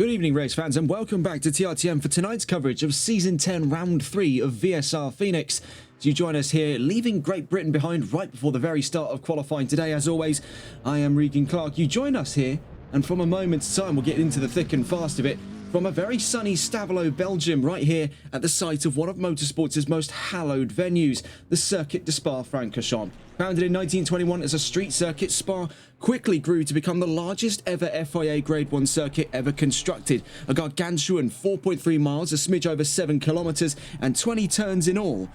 Good evening, race fans, and welcome back to TRTM for tonight's coverage of Season 10, Round 3 of VSR Phoenix. As you join us here, leaving Great Britain behind right before the very start of qualifying today. As always, I am Regan Clark. You join us here, and from a moment's time, we'll get into the thick and fast of it. From a very sunny Stavelot, Belgium, right here at the site of one of motorsports' most hallowed venues, the Circuit de Spa-Francorchamps. Founded in 1921 as a street circuit, Spa quickly grew to become the largest ever FIA Grade 1 circuit ever constructed. A gargantuan 4.3 miles, a smidge over 7 kilometres, and 20 turns in all.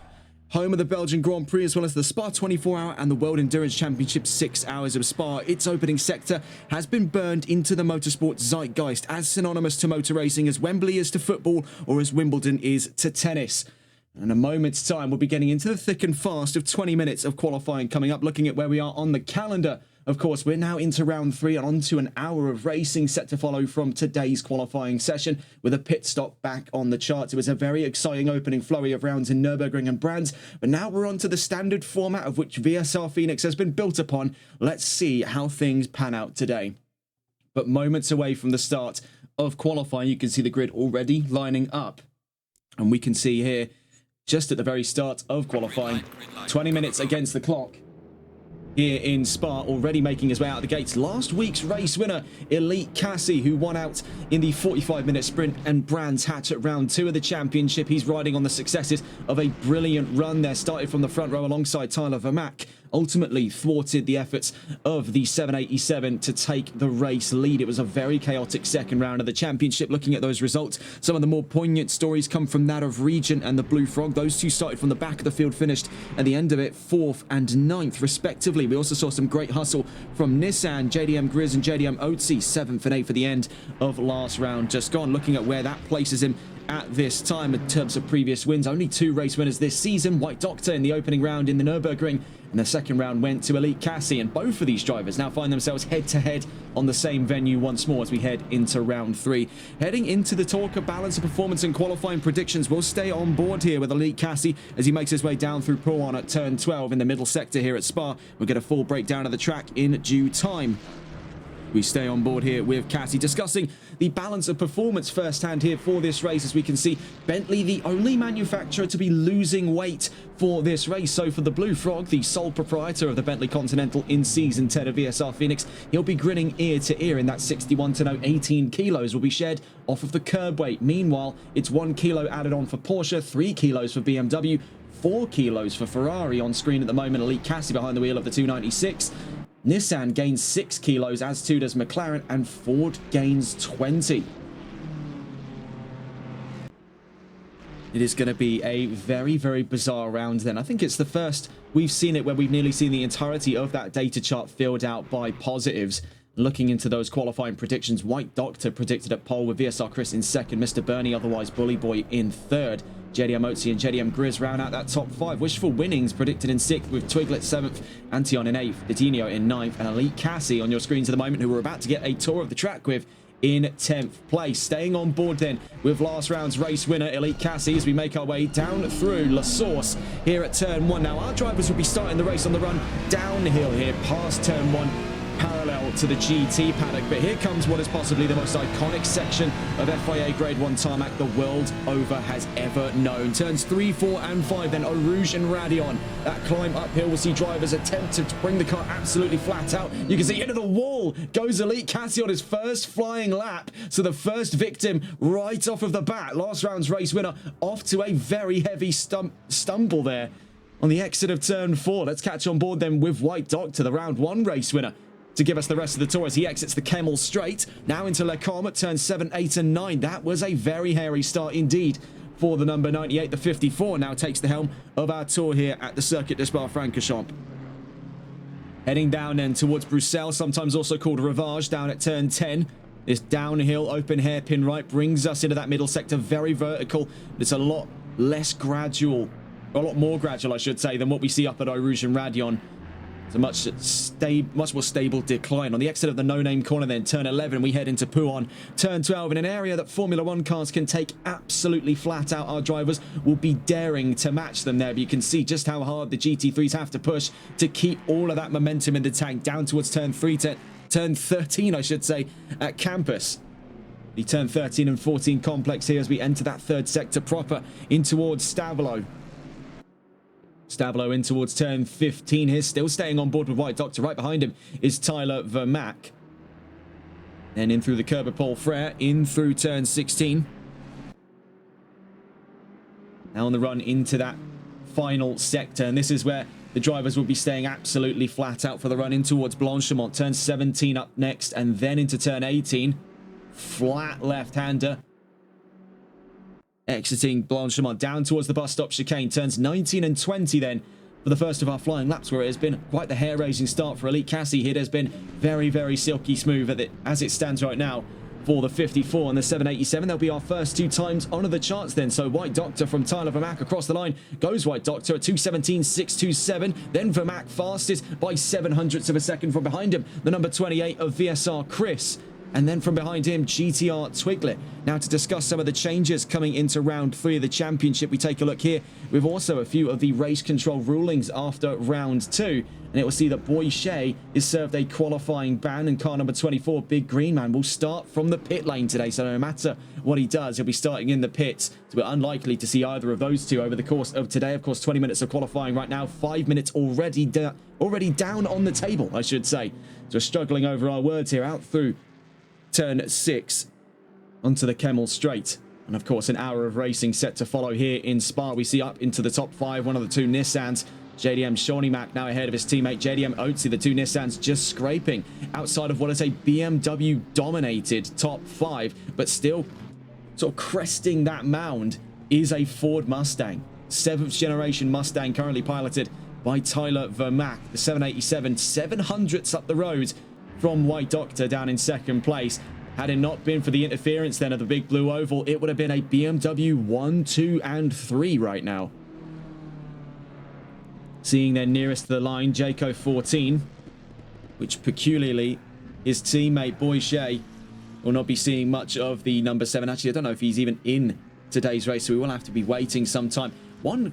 Home of the Belgian Grand Prix, as well as the Spa 24-hour and the World Endurance Championship 6 Hours of Spa. Its opening sector has been burned into the motorsport zeitgeist, as synonymous to motor racing as Wembley is to football or as Wimbledon is to tennis. In a moment's time, we'll be getting into the thick and fast of 20 minutes of qualifying coming up, looking at where we are on the calendar. Of course, we're now into round 3 and on to an hour of racing set to follow from today's qualifying session with a pit stop back on the charts. It was a very exciting opening flurry of rounds in Nürburgring and Brands, but now we're on to the standard format of which VSR Phoenix has been built upon. Let's see how things pan out today. But moments away from the start of qualifying, you can see the grid already lining up. And we can see here, just at the very start of qualifying, 20 minutes against the clock. Here in Spa, already making his way out of the gates. Last week's race winner, Elite Cassie, who won out in the 45-minute sprint and Brands Hatch at round 2 of the championship. He's riding on the successes of a brilliant run there. Started from the front row alongside Tyler Vermack. Ultimately thwarted the efforts of the 787 to take the race lead. It was a very chaotic second round of the championship. Looking at those results, some of the more poignant stories come from that of Regent and the Blue Frog. Those two started from the back of the field, finished at the end of it 4th and 9th respectively. We also saw some great hustle from Nissan, JDM Grizz and JDM Otzi, 7th and 8th for the end of last round just gone. Looking at where that places him at this time in terms of previous wins, only 2 race winners this season. White Doctor in the opening round in the Nürburgring, and the second round went to Elite Cassie, and both of these drivers now find themselves head-to-head on the same venue once more as we head into round 3. Heading into the talk of balance of performance and qualifying predictions, we'll stay on board here with Elite Cassie as he makes his way down through Pouan at turn 12 in the middle sector here at Spa. We'll get a full breakdown of the track in due time. We stay on board here with Cassie, discussing the balance of performance firsthand here for this race. As we can see, Bentley, the only manufacturer to be losing weight for this race. So for the Blue Frog, the sole proprietor of the Bentley Continental in Season 10 of VSR Phoenix, he'll be grinning ear to ear in that 61 to know 18 kilos will be shared off of the curb weight. Meanwhile, it's 1 kilo added on for Porsche, 3 kilos for BMW, 4 kilos for Ferrari. On screen at the moment, Elite Cassie behind the wheel of the 296. Nissan gains 6 kilos, as too does McLaren, and Ford gains 20. It is going to be a very, very bizarre round then. I think it's the first we've seen it where we've nearly seen the entirety of that data chart filled out by positives. Looking into those qualifying predictions, White Doctor predicted at pole with VSR Chris in 2nd, Mr. Bernie, otherwise Bully Boy, in 3rd. JDM Otzi and JDM Grizz round out that top 5. Wishful Winnings predicted in 6th with Twiglet 7th, Antion in 8th, Didinho in 9th, and Elite Cassie on your screens at the moment, who we're about to get a tour of the track with, in 10th place. Staying on board then with last round's race winner, Elite Cassie, as we make our way down through La Source here at turn 1. Now, our drivers will be starting the race on the run downhill here past turn 1, parallel to the GT paddock, but here comes what is possibly the most iconic section of FIA Grade 1 tarmac the world over has ever known. Turns 3, 4 and 5, then Eau Rouge and Radion. That climb uphill will see drivers attempt to bring the car absolutely flat out. You can see into the wall goes Elite Cassie on his first flying lap, so the first victim right off of the bat. Last round's race winner off to a very heavy stumble there on the exit of turn 4. Let's catch on board then with White Doctor, the round 1 race winner, to give us the rest of the tour as he exits the Kemmel Straight. Now into Le Combe at turns 7, 8 and 9. That was a very hairy start indeed for the number 98. The 54 now takes the helm of our tour here at the Circuit de Spa-Francorchamps. Heading down then towards Bruxelles, sometimes also called Rivage, down at turn 10. This downhill open hairpin right brings us into that middle sector, very vertical. It's a lot less gradual, a lot more gradual I should say, than what we see up at Eau Rouge and Radion. It's a much more stable decline. On the exit of the no-name corner then, turn 11, we head into Pouan. Turn 12, in an area that Formula 1 cars can take absolutely flat out. Our drivers will be daring to match them there, but you can see just how hard the GT3s have to push to keep all of that momentum in the tank down towards turn 13, I should say, at Campus. the turn 13 and 14 complex here as we enter that third sector proper in towards Stabilo. Stabilo in towards turn 15 here, still staying on board with White Doctor. Right behind him is Tyler Vermack. Then in through the curb of Paul Frere, in through turn 16. Now on the run into that final sector, and this is where the drivers will be staying absolutely flat out for the run in towards Blanchimont. Turn 17 up next, and then into turn 18. Flat left-hander. Exiting Blanchimont down towards the bus stop chicane. Turns 19 and 20 then for the first of our flying laps, where it has been quite the hair-raising start for Elite Cassie. It has been very, very silky smooth as it stands right now for the 54 and the 787. They'll be our first 2 times onto the charts then. So White Doctor from Tyler Vermack across the line goes White Doctor at 2:17.627. Then Vermack fastest by 0.07 of a second from behind him. The number 28 of VSR Chris. And then from behind him, GTR Twiglet. Now to discuss some of the changes coming into round 3 of the championship, we take a look here with also a few of the race control rulings after round 2. And it will see that Boy Shea is served a qualifying ban, and car number 24, Big Green Man, will start from the pit lane today. So no matter what he does, he'll be starting in the pits. So we're unlikely to see either of those two over the course of today. Of course, 20 minutes of qualifying right now, 5 minutes already down on the table, I should say. So we're struggling over our words here, out through turn 6 onto the Kemmel Straight. And of course, an hour of racing set to follow here in Spa. We see up into the top 5, one of the 2 Nissans. JDM Shawnee Mac now ahead of his teammate JDM Oatsy. The 2 Nissans just scraping outside of what is a BMW dominated top 5, but still sort of cresting that mound is a Ford Mustang. 7th generation Mustang currently piloted by Tyler Vermack. The 787, 700ths up the road from White Doctor down in second place. Had it not been for the interference then of the big blue oval, it would have been a BMW 1, 2, and 3 right now. Seeing then nearest to the line, Jayco 14, which peculiarly his teammate Boy Shea will not be seeing much of the number 7. Actually, I don't know if he's even in today's race, so we will have to be waiting some time.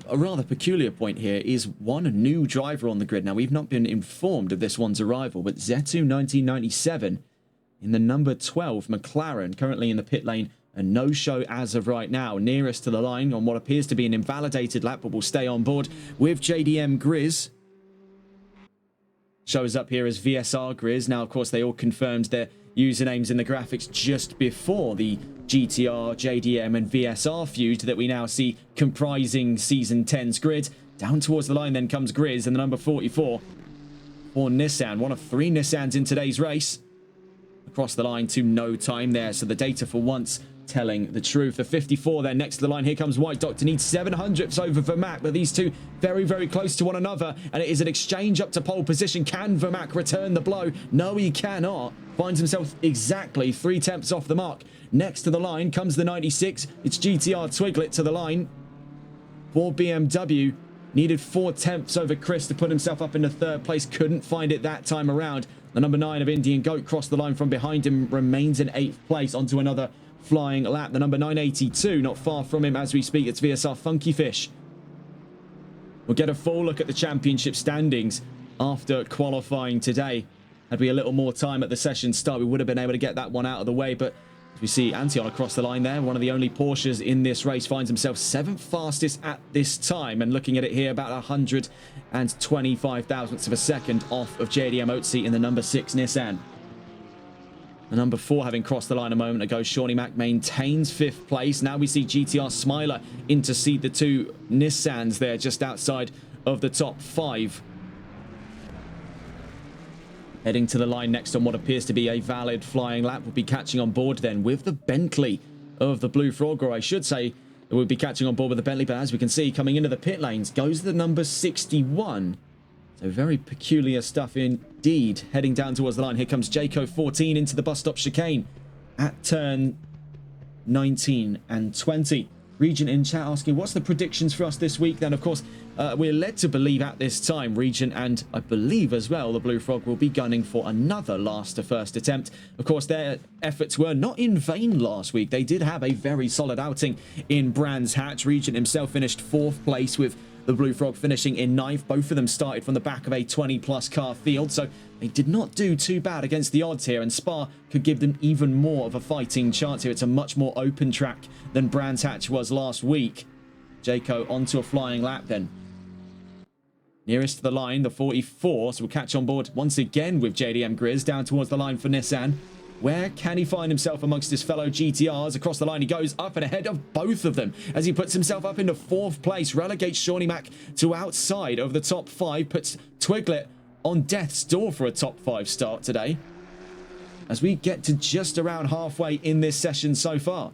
A rather peculiar point here is one new driver on the grid. Now, we've not been informed of this one's arrival, but Zetu 1997 in the number 12 McLaren, currently in the pit lane, a no-show as of right now. Nearest to the line on what appears to be an invalidated lap, but will stay on board with JDM Grizz. Shows up here as VSR Grizz. Now, of course, they all confirmed their usernames in the graphics just before the GTR, JDM, and VSR feud that we now see comprising Season 10's grid. Down towards the line then comes Grizz and the number 44 for Nissan. One of 3 Nissans in today's race. Across the line to no time there, so the data for once telling the truth. The 54 there next to the line. Here comes White Doctor. Needs 700ths over Vermack, but these two very, very close to one another, and it is an exchange up to pole position. Can Vermack return the blow? No, he cannot. Finds himself exactly 3 tenths off the mark. Next to the line comes the 96. It's GTR Twiglet to the line for BMW. Needed 4 tenths over Chris to put himself up into 3rd place. Couldn't find it that time around. The number 9 of Indian Goat crossed the line from behind him, remains in 8th place onto another flying lap. The number 982, not far from him as we speak, it's VSR Funky Fish. We'll get a full look at the championship standings after qualifying today. Had we a little more time at the session start, we would have been able to get that one out of the way, but as we see Antion across the line there, one of the only Porsches in this race, finds himself 7th fastest at this time, and looking at it here, about 125 thousandths of a second off of JDM Oatsy in the number 6 Nissan. The number 4, having crossed the line a moment ago, Shawnee Mac maintains 5th place. Now we see GTR Smiler intercede the 2 Nissans there just outside of the top 5. Heading to the line next on what appears to be a valid flying lap. We'll be catching on board then with the Bentley of the Blue Frog, or I should say we'll be catching on board with the Bentley, but as we can see, coming into the pit lanes goes the number 61. So very peculiar stuff indeed. Heading down towards the line, here comes Jayco 14 into the bus stop chicane at turn 19 and 20. Regent in chat asking, what's the predictions for us this week? Then, of course, we're led to believe at this time, Regent, and I believe as well, the Blue Frog will be gunning for another last to first attempt. Of course, their efforts were not in vain last week. They did have a very solid outing in Brands Hatch. Regent himself finished 4th place, with the Blue Frog finishing in 9th. Both of them started from the back of a 20-plus car field, so they did not do too bad against the odds here, and Spa could give them even more of a fighting chance here. It's a much more open track than Brands Hatch was last week. Jayco onto a flying lap then. Nearest to the line, the 44, so we'll catch on board once again with JDM Grizz down towards the line for Nissan. Where can he find himself amongst his fellow GTRs? Across the line he goes, up and ahead of both of them as he puts himself up into 4th place, relegates Shawnee Mac to outside of the top 5, puts Twiglet on death's door for a top 5 start today, as we get to just around halfway in this session so far.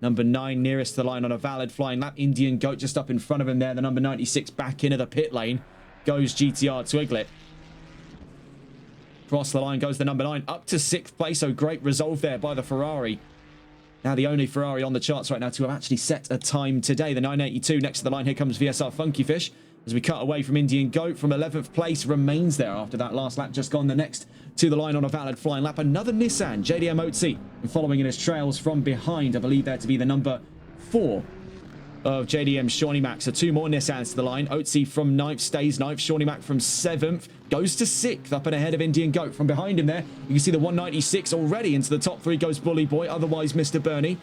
Number 9 nearest to the line on a valid flying lap. Indian Goat just up in front of him there. The number 96 back into the pit lane. Goes GTR Twiglet. Across the line goes the number 9 up to 6th place. So great resolve there by the Ferrari. Now the only Ferrari on the charts right now to have actually set a time today. The 982 next to the line. Here comes VSR Funky Fish. As we cut away from Indian Goat from 11th place, remains there after that last lap just gone. The next to the line on a valid flying lap, another Nissan, JDM Otzi, and following in his trails from behind, I believe there to be the number 4 of JDM Shawnee Mac. So 2 more Nissans to the line. Otzi from 9th stays 9th, Shawnee Mac from 7th, goes to 6th, up and ahead of Indian Goat. From behind him there, you can see the 196 already into the top 3 goes Bully Boy, otherwise Mr. Bernie.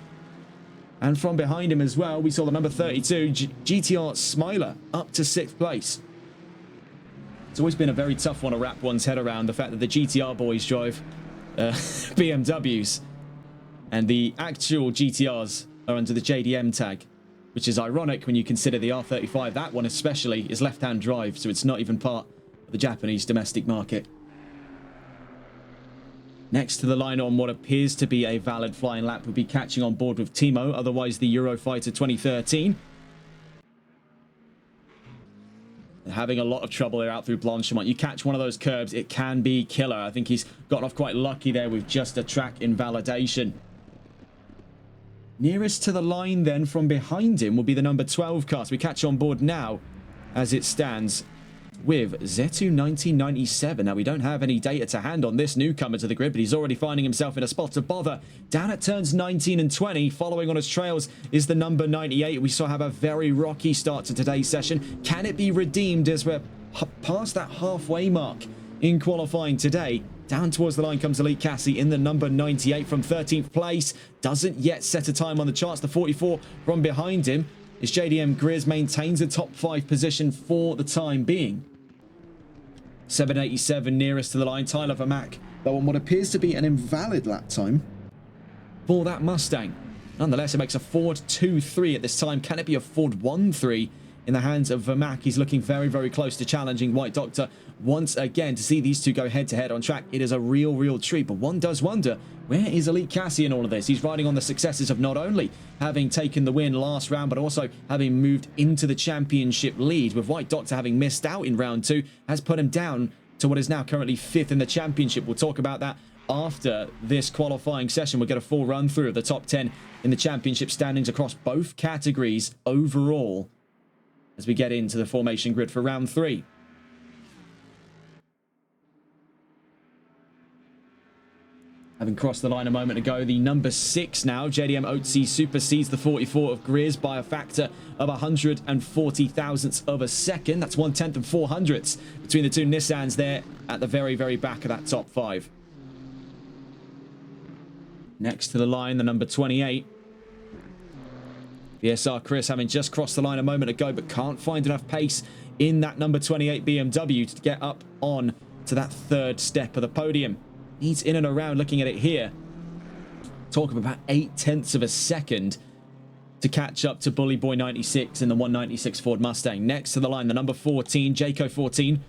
And from behind him as well, we saw the number 32, GTR Smiler, up to 6th place. It's always been a very tough one to wrap one's head around, the fact that the GTR boys drive BMWs. And the actual GTRs are under the JDM tag, which is ironic when you consider the R35. That one especially is left-hand drive, so it's not even part of the Japanese domestic market. Next to the line on what appears to be a valid flying lap would be catching on board with Timo, otherwise the Eurofighter 2013. They're having a lot of trouble there out through Blanchimont. You catch one of those curbs, it can be killer. I think he's gotten off quite lucky there with just a track invalidation. Nearest to the line then from behind him will be the number 12 car. So we catch on board now as it stands with Zetu 1997. Now, we don't have any data to hand on this newcomer to the grid, but he's already finding himself in a spot to bother. Down at turns 19 and 20, following on his trails is the number 98. We saw have a very rocky start to today's session. Can it be redeemed as we're past that halfway mark in qualifying today? Down towards the line comes Elite Cassie in the number 98 from 13th place. Doesn't yet set a time on the charts. The 44 from behind him is JDM Grizz, maintains a top 5 position for the time being. 787 nearest to the line, Tyler Vermack, though on what appears to be an invalid lap time for that Mustang. Nonetheless, it makes a Ford 2-3 at this time. Can it be a Ford 1-3 in the hands of Vermack? He's looking very, very close to challenging White Doctor once again. To see these two go head-to-head on track, it is a real treat. But one does wonder, where is Elite Cassie in all of this? He's riding on the successes of not only having taken the win last round, but also having moved into the championship lead. With White Doctor having missed out in round 2, has put him down to what is now currently 5th in the championship. We'll talk about that after this qualifying session. We'll get a full run through of the top 10 in the championship standings across both categories overall as we get into the formation grid for round 3. Having crossed the line a moment ago, the number 6 now, JDM Otzi, supersedes the 44 of Grizz by a factor of 140 thousandths of a second. That's 1/10 and 400ths between the two Nissans there at the very, very back of that top 5. Next to the line, the number 28. VSR Chris having just crossed the line a moment ago, but can't find enough pace in that number 28 BMW to get up on to that 3rd step of the podium. He's in and around, looking at it here, talking about 8/10 of a second to catch up to Bully Boy 96 in the 196 Ford Mustang. Next to the line, the number 14, Jayco 14,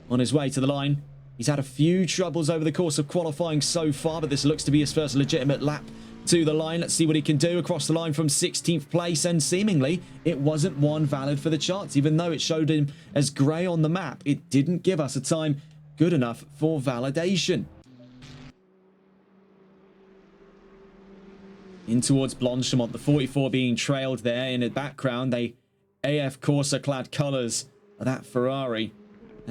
on his way to the line. He's had a few troubles over the course of qualifying so far, but this looks to be his first legitimate lap to the line. Let's see what he can do. Across the line from 16th place, and seemingly it wasn't one valid for the charts. Even though it showed him as grey on the map, it didn't give us a time good enough for validation. In towards Blanchimont, the 44 being trailed there in the background. They AF Corsa clad colours of that Ferrari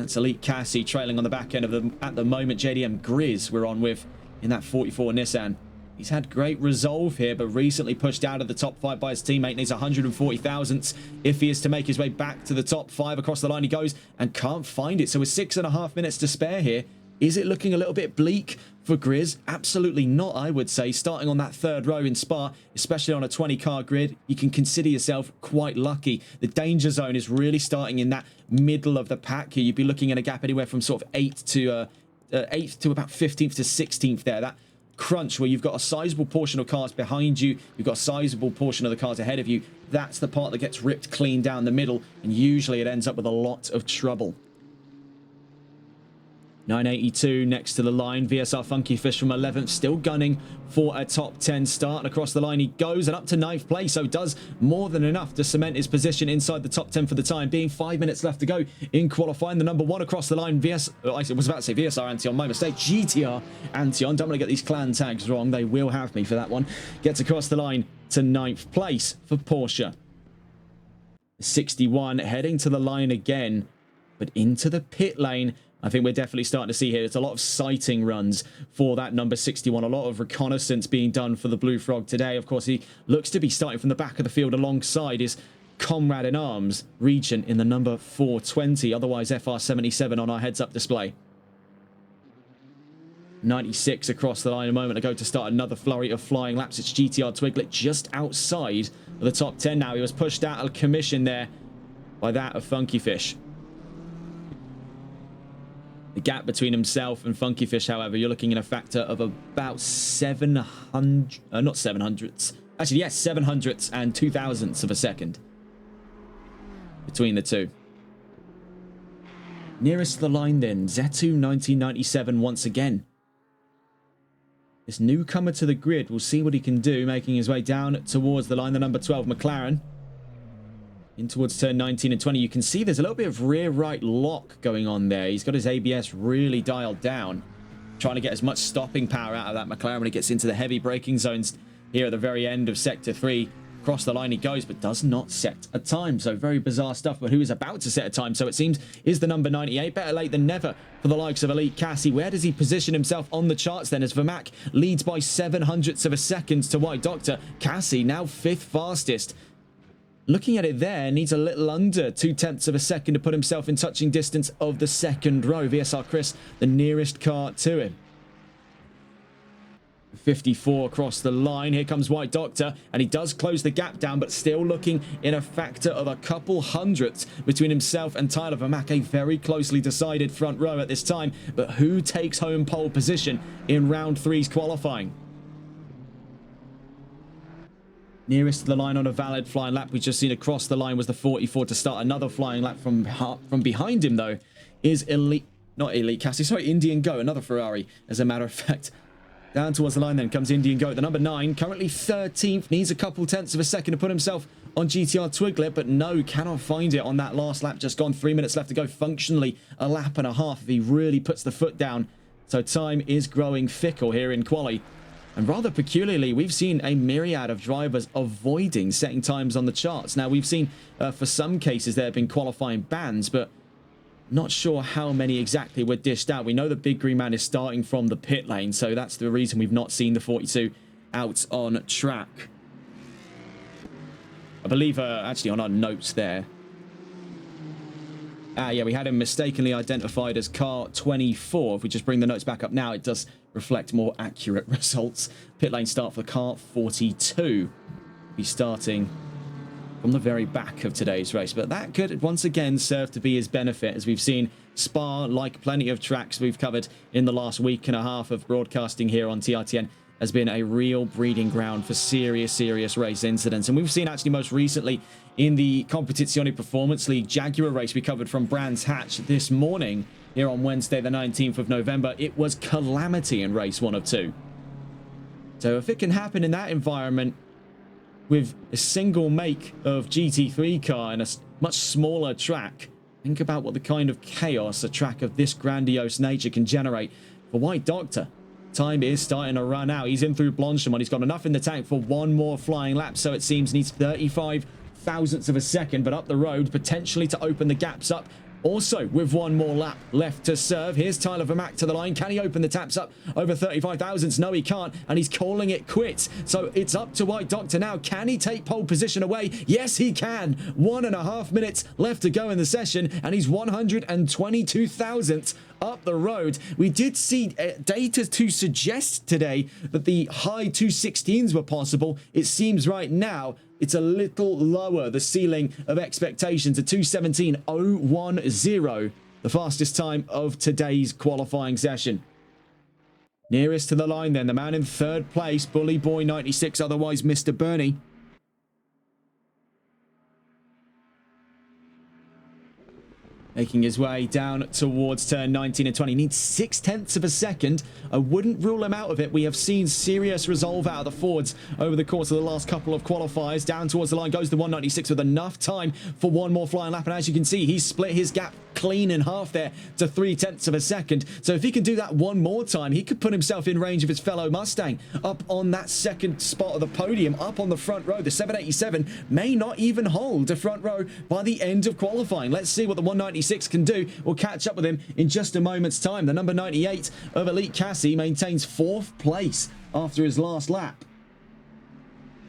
That's Elite Cassie trailing on the back end of them at the moment. JDM Grizz we're on with in that 44 Nissan. He's had great resolve here, but recently pushed out of the top 5 by his teammate. Needs 140 thousandths if he is to make his way back to the top 5. Across the line he goes and can't find it. So with 6.5 minutes to spare here, is it looking a little bit bleak for Grizz? Absolutely not, I would say. Starting on that 3rd row in Spa, especially on a 20-car grid, you can consider yourself quite lucky. The danger zone is really starting in that middle of the pack here. You'd be looking at a gap anywhere from sort of 8th to about 15th to 16th there. That crunch where you've got a sizable portion of cars behind you, you've got a sizable portion of the cars ahead of you. That's the part that gets ripped clean down the middle, and usually it ends up with a lot of trouble. 982 next to the line. VSR Funky Fish from 11th, still gunning for a top 10 start. And across the line he goes and up to 9th place. So does more than enough to cement his position inside the top 10 for the time being. 5 minutes left to go in qualifying. The number 1 across the line. I was about to say VSR Antion, my mistake. GTR Antion. Don't want to get these clan tags wrong. They will have me for that one. Gets across the line to 9th place for Porsche. 61 heading to the line again, but into the pit lane. I think we're definitely starting to see here. It's a lot of sighting runs for that number 61. A lot of reconnaissance being done for the Blue Frog today. Of course, he looks to be starting from the back of the field alongside his comrade in arms, Regent, in the number 420. Otherwise, FR77 on our heads-up display. 96 across the line a moment ago to start another flurry of flying laps. It's GTR Twiglet just outside of the top 10 now. He was pushed out of commission there by that of Funky Fish. The gap between himself and Funky Fish, however, you're looking at a factor of about 700, not 700ths. Actually, yes, 700ths and 2,000ths of a second between the two. Nearest to the line then, Zetu 1997 once again. This newcomer to the grid, we'll see what he can do, making his way down towards the line. The number 12 McLaren. In towards turn 19 and 20, you can see there's a little bit of rear right lock going on there. He's got his ABS really dialed down, trying to get as much stopping power out of that McLaren when he gets into the heavy braking zones here at the very end of Sector 3. Across the line he goes, but does not set a time. So very bizarre stuff, but who is about to set a time, so it seems, is the number 98. Better late than never for the likes of Elite Cassie. Where does he position himself on the charts then, as Vermac leads by 700ths of a second to White Doctor? Cassie now 5th fastest. Looking at it there, needs a little under 0.2 of a second to put himself in touching distance of the 2nd row. VSR Chris, the nearest car to him. 54 across the line. Here comes White Doctor, and he does close the gap down, but still looking in a factor of a couple hundredths between himself and Tyler Vermac. A very closely decided front row at this time, but who takes home pole position in round 3's qualifying? Nearest to the line on a valid flying lap we've just seen across the line was the 44 to start another flying lap from behind him, though, is not Elite Cassie, sorry, Indian Go, another Ferrari, as a matter of fact. Down towards the line then comes Indian Goat. The number 9, currently 13th, needs a couple tenths of a second to put himself on GTR Twiglet, but no, cannot find it on that last lap. Just gone, 3 minutes left to go. Functionally, a lap and a half if he really puts the foot down. So time is growing fickle here in quali. And rather peculiarly, we've seen a myriad of drivers avoiding setting times on the charts. Now, we've seen for some cases there have been qualifying bans, but not sure how many exactly were dished out. We know the big green man is starting from the pit lane, so that's the reason we've not seen the 42 out on track. I believe, actually, on our notes there. Yeah, we had him mistakenly identified as car 24. If we just bring the notes back up now, it does reflect more accurate results. Pit lane start for car 42. He's starting from the very back of today's race, but that could once again serve to be his benefit, as we've seen Spa, like plenty of tracks we've covered in the last week and a half of broadcasting here on TRTN, has been a real breeding ground for serious race incidents. And we've seen actually most recently in the Competizione Performance League Jaguar race we covered from Brands Hatch this morning here on Wednesday the 19th of November, it was calamity in race 1 of 2. So if it can happen in that environment with a single make of GT3 car and a much smaller track, think about what the kind of chaos a track of this grandiose nature can generate. For White Doctor, time is starting to run out. He's in through Blanchemont. He's got enough in the tank for one more flying lap, so it seems needs 35 thousandths of a second, but up the road, potentially to open the gaps up Also, with one more lap left to serve, here's Tyler Vermack to the line. Can he open the taps up over 35 thousandths? No, he can't, and he's calling it quits. So it's up to White Doctor now. Can he take pole position away? Yes, he can. 1.5 minutes left to go in the session, and he's 122 thousandths up the road. We did see data to suggest today that the high 216s were possible. It seems right now it's a little lower, the ceiling of expectations, a 2:17.010, the fastest time of today's qualifying session. Nearest to the line then, the man in third place, Bully Boy 96, otherwise Mr. Bernie. Making his way down towards turn 19 and 20. Needs 0.6 of a second. I wouldn't rule him out of it. We have seen serious resolve out of the Fords over the course of the last couple of qualifiers. Down towards the line goes the 196 with enough time for one more flying lap. And as you can see, he's split his gap clean in half there to 0.3 of a second. So if he can do that one more time, he could put himself in range of his fellow Mustang up on that second spot of the podium, up on the front row. The 787 may not even hold a front row by the end of qualifying. Let's see what the 196 can do. We'll catch up with him in just a moment's time. The number 98 of Elite Cassie maintains 4th place after his last lap.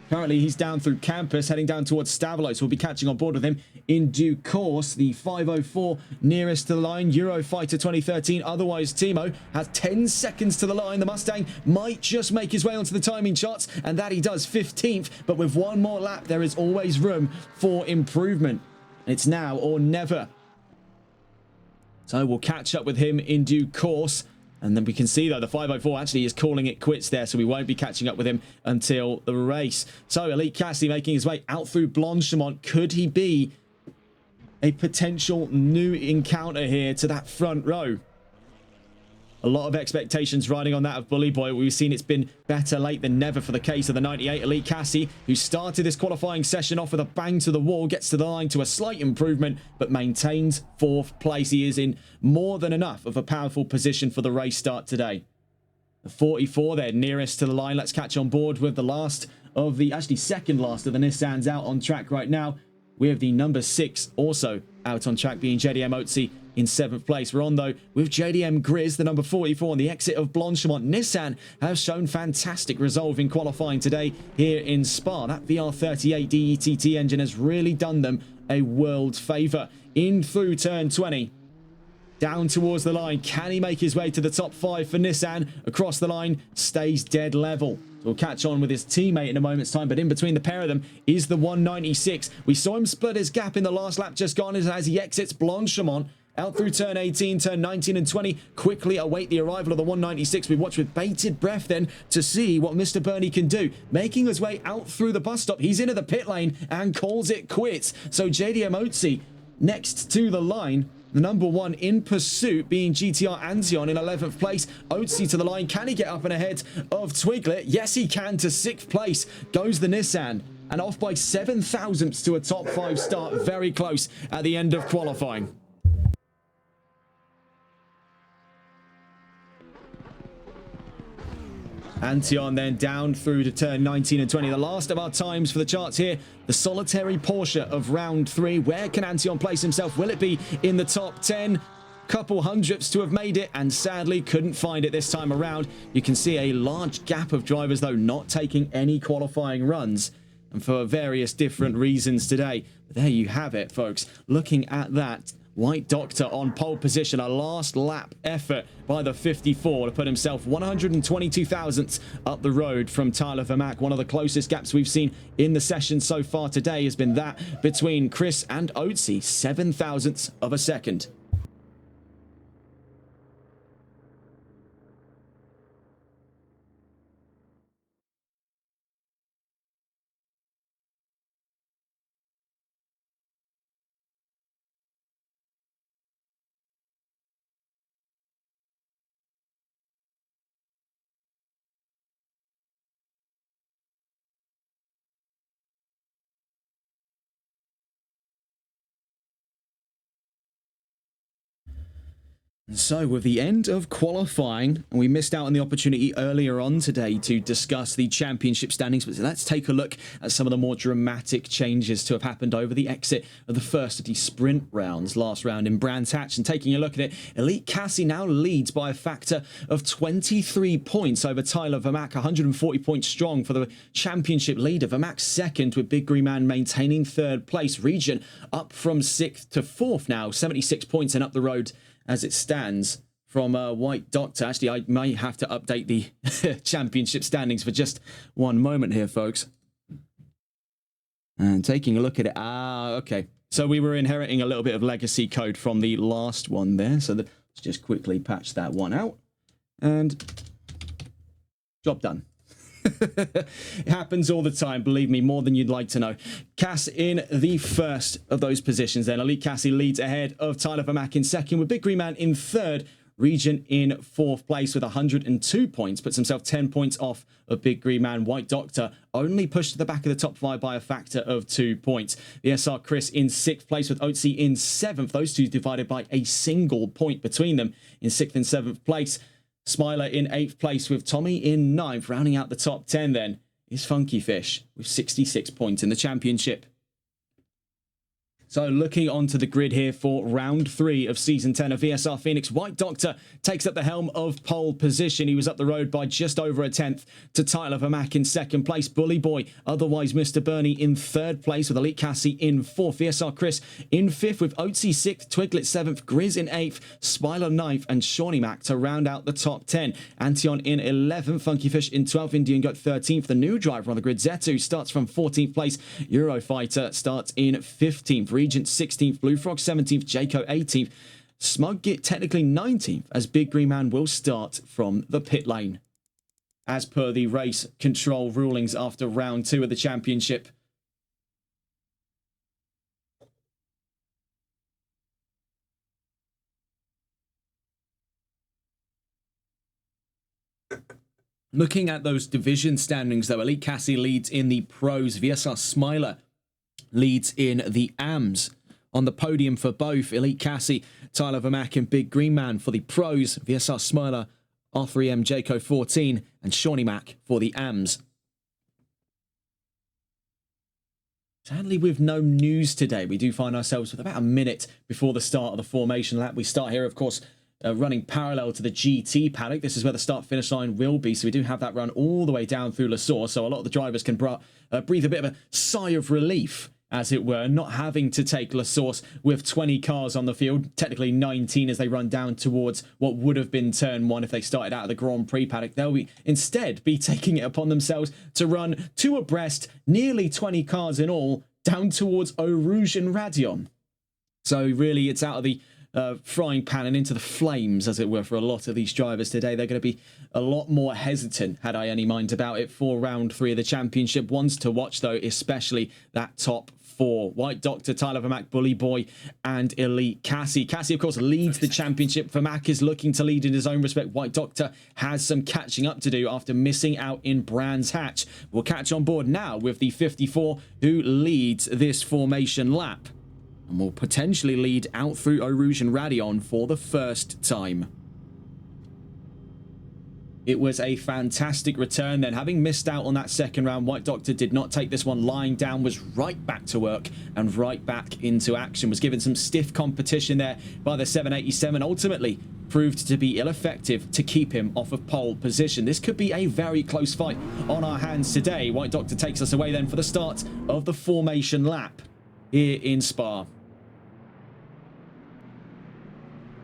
Currently, he's down through campus, heading down towards Stavolo, so we'll be catching on board with him in due course. The 504 nearest to the line, Eurofighter 2013, otherwise Timo, has 10 seconds to the line. The Mustang might just make his way onto the timing charts, and that he does, 15th. But with one more lap, there is always room for improvement. It's now or never. So we'll catch up with him in due course. And then we can see, though, the 504 actually is calling it quits there, so we won't be catching up with him until the race. So Elite Cassie making his way out through Blanchemont. Could he be a potential new encounter here to that front row? A lot of expectations riding on that of Bully Boy. We've seen it's been better late than never for the case of the 98 Elite Cassie, who started this qualifying session off with a bang to the wall, gets to the line to a slight improvement, but maintains 4th place. He is in more than enough of a powerful position for the race start today. The 44 there, nearest to the line. Let's catch on board with the last of the, actually second last of the Nissans out on track right now. We have the number 6 also out on track, being JDM Otzi in 7th place. We're on, though, with JDM Grizz, the number 44, on the exit of Blanchemont. Nissan have shown fantastic resolve in qualifying today here in Spa. That VR38 DETT engine has really done them a world favour. In through turn 20. Down towards the line. Can he make his way to the top 5 for Nissan? Across the line, stays dead level. So we'll catch on with his teammate in a moment's time, but in between the pair of them is the 196. We saw him split his gap in the last lap just gone as he exits Blanchemont. Out through turn 18, turn 19 and 20. Quickly await the arrival of the 196. We watch with bated breath then to see what Mr. Bernie can do. Making his way out through the bus stop. He's into the pit lane and calls it quits. So JDM Otzi next to the line. The number 1 in pursuit being GTR Antion in 11th place. Otzi to the line. Can he get up and ahead of Twiglet? Yes, he can. To 6th place goes the Nissan. And off by 7 thousandths to a top 5 start. Very close at the end of qualifying. Antion then down through to turn 19 and 20. The last of our times for the charts here. The solitary Porsche of round 3. Where can Antion place himself? Will it be in the top 10? Couple hundredths to have made it, and sadly couldn't find it this time around. You can see a large gap of drivers, though, not taking any qualifying runs, and for various different reasons today. But there you have it, folks. Looking at that, White Doctor on pole position, a last lap effort by the 54 to put himself 122 thousandths up the road from Tyler Vermack. One of the closest gaps we've seen in the session so far today has been that between Chris and Otzi, 7 thousandths of a second. So, with the end of qualifying, we missed out on the opportunity earlier on today to discuss the championship standings, but let's take a look at some of the more dramatic changes to have happened over the exit of the first of the sprint rounds, last round in Brands Hatch. And taking a look at it, Elite Cassie now leads by a factor of 23 points over Tyler Vermack, 140 points strong for the championship leader. Vermack second, with Big Green Man maintaining third place. Region up from 6th to 4th now, 76 points and up the road as it stands from White Doctor. Actually, I may have to update the championship standings for just one moment here, folks. And taking a look at it. Okay. So we were inheriting a little bit of legacy code from the last one there. So let's just quickly patch that one out. And job done. It happens all the time, believe me, more than you'd like to know. Cass in the first of those positions then. Elite Cassie leads ahead of Tyler Vermack in second, with Big Green Man in third. Region in 4th place with 102 points, puts himself 10 points off of Big Green Man. White Doctor only pushed to the back of the top 5 by a factor of 2 points. VSR Chris in 6th place with Otzi in 7th. Those two divided by a single point between them in 6th and 7th place. Smiler in 8th place with Tommy in 9th. Rounding out the top 10 then is Funky Fish with 66 points in the championship. So looking onto the grid here for round 3 of season 10 of VSR Phoenix, White Doctor takes up the helm of pole position. He was up the road by just over a 10th to Tyler Vermack in 2nd place. Bully Boy, otherwise Mr. Bernie, in 3rd place with Elite Cassie in 4th. VSR Chris in 5th with Otzi 6th, Twiglet 7th, Grizz in 8th, Smiler 9th, and Shawnee Mac to round out the top 10. Antion in 11th, Funky Fish in 12th, Indian Goat 13th. The new driver on the grid, Zetu, starts from 14th place. Eurofighter starts in 15th. Regent 16th, Blue Frog 17th, Jaco 18th, Smug Git technically 19th, as Big Green Man will start from the pit lane. As per the race control rulings after round 2 of the championship. Looking at those division standings though, Elite Cassie leads in the pros, VSR Smiler leads in the AMs. On the podium for both, Elite Cassie, Tyler Vermack and Big Green Man for the pros, VSR Smiler, R3M Jaco 14 and Shawnee Mac for the AMs. Sadly, with no news today, we do find ourselves with about a minute before the start of the formation lap. We start here, of course, running parallel to the GT paddock. This is where the start-finish line will be, so we do have that run all the way down through Le Source, so a lot of the drivers can breathe a bit of a sigh of relief, as it were, not having to take La Source with 20 cars on the field, technically 19 as they run down towards what would have been turn 1 if they started out of the Grand Prix paddock. They'll instead be taking it upon themselves to run 2 abreast, nearly 20 cars in all, down towards Eau Rouge and Radion. So really, it's out of the frying pan and into the flames, as it were, for a lot of these drivers today. They're going to be a lot more hesitant, had I any mind about it, for round 3 of the championship. Ones to watch, though, especially that top 4. White Doctor, Tyler Vermack, Bully Boy, and Elite Cassie. Cassie, of course, leads the championship. Vermack is looking to lead in his own respect. White Doctor has some catching up to do after missing out in Brands Hatch. We'll catch on board now with the 54, who leads this formation lap, and will potentially lead out through Eau Rouge and Radion for the first time. It was a fantastic return then. Having missed out on that second round, White Doctor did not take this one lying down, was right back to work and right back into action. Was given some stiff competition there by the 787. Ultimately proved to be ill-effective to keep him off of pole position. This could be a very close fight on our hands today. White Doctor takes us away then for the start of the formation lap here in Spa.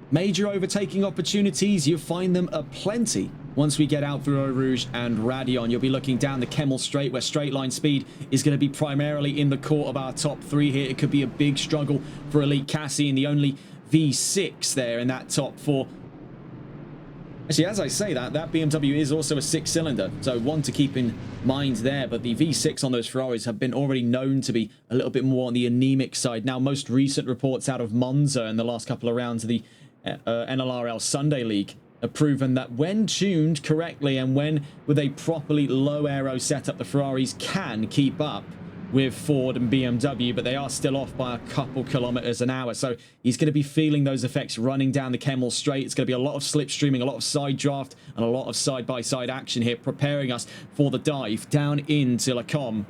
Major overtaking opportunities, you find them aplenty once we get out through Eau Rouge and Radion. You'll be looking down the Kemmel Straight, where straight line speed is going to be primarily in the court of our top 3 here. It could be a big struggle for Elite Cassie and the only V6 there in that top 4. Actually, as I say that BMW is also a 6-cylinder, so one to keep in mind there. But the V6 on those Ferraris have been already known to be a little bit more on the anemic side. Now, most recent reports out of Monza in the last couple of rounds of the NLRL Sunday League have proven that when tuned correctly and when with a properly low aero setup, the Ferraris can keep up with Ford and BMW, but they are still off by a couple kilometers an hour. So he's going to be feeling those effects running down the Kemmel Straight. It's going to be a lot of slipstreaming, a lot of side draft, and a lot of side-by-side action here, preparing us for the dive down into Le Combe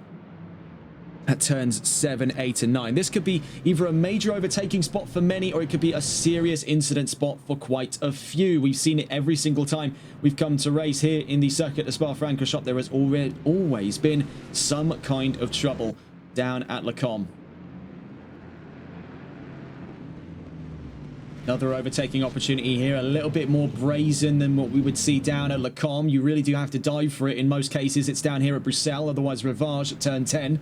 at turns 7, 8, and 9. This could be either a major overtaking spot for many, or it could be a serious incident spot for quite a few. We've seen it every single time we've come to race here in the circuit de Spa-Francorchamps. There has always been some kind of trouble down at Le Combe. Another overtaking opportunity here, a little bit more brazen than what we would see down at Le Combe. You really do have to dive for it in most cases. It's down here at Bruxelles, otherwise Rivage at turn 10.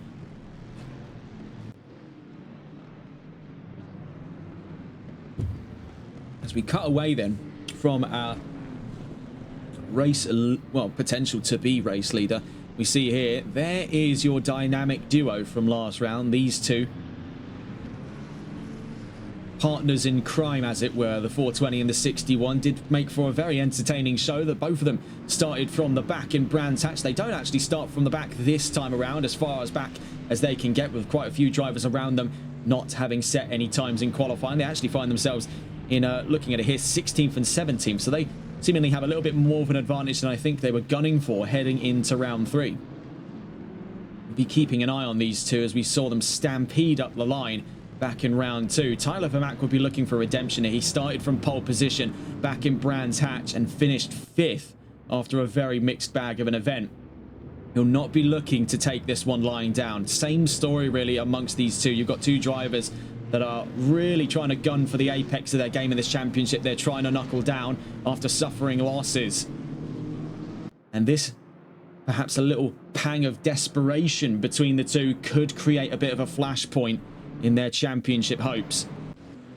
As we cut away then from our race, well, potential to be race leader, we see here, there is your dynamic duo from last round. These two partners in crime, as it were, the 420 and the 61, did make for a very entertaining show. That both of them started from the back in Brands Hatch. They don't actually start from the back this time around, as far as back as they can get, with quite a few drivers around them not having set any times in qualifying. They actually find themselves in looking at it here, 16th and 17th, so they seemingly have a little bit more of an advantage than I think they were gunning for heading into round 3. We'll be keeping an eye on these two as we saw them stampede up the line back in round 2. Tyler Vermack would be looking for redemption here. He started from pole position back in Brands Hatch and finished 5th after a very mixed bag of an event. He'll not be looking to take this one lying down. Same story really amongst these two. You've got two drivers that are really trying to gun for the apex of their game in this championship. They're trying to knuckle down after suffering losses. And this, perhaps a little pang of desperation between the two, could create a bit of a flashpoint in their championship hopes.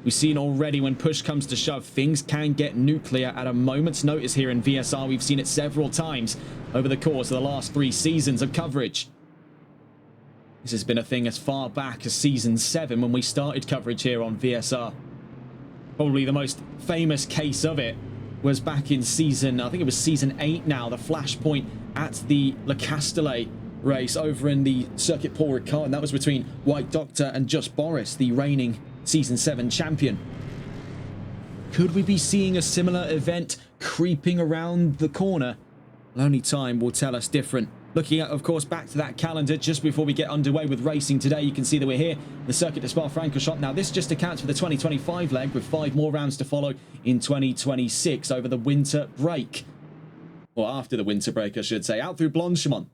We've seen already when push comes to shove, things can get nuclear at a moment's notice here in VSR. We've seen it several times over the course of the last 3 seasons of coverage. This has been a thing as far back as season 7 when we started coverage here on VSR. Probably the most famous case of it was back in season, I think it was season 8 now, the flashpoint at the Le Castellet race over in the Circuit Paul Ricard, and that was between White Doctor and Just Boris, the reigning season 7 champion. Could we be seeing a similar event creeping around the corner? Well, only time will tell us different. Looking at, of course, back to that calendar just before we get underway with racing today, you can see that we're here, the Circuit de Spa-Francorchamps. Now, this just accounts for the 2025 leg, with 5 more rounds to follow in 2026 over the winter break. Or after the winter break, I should say, out through Blanchemont.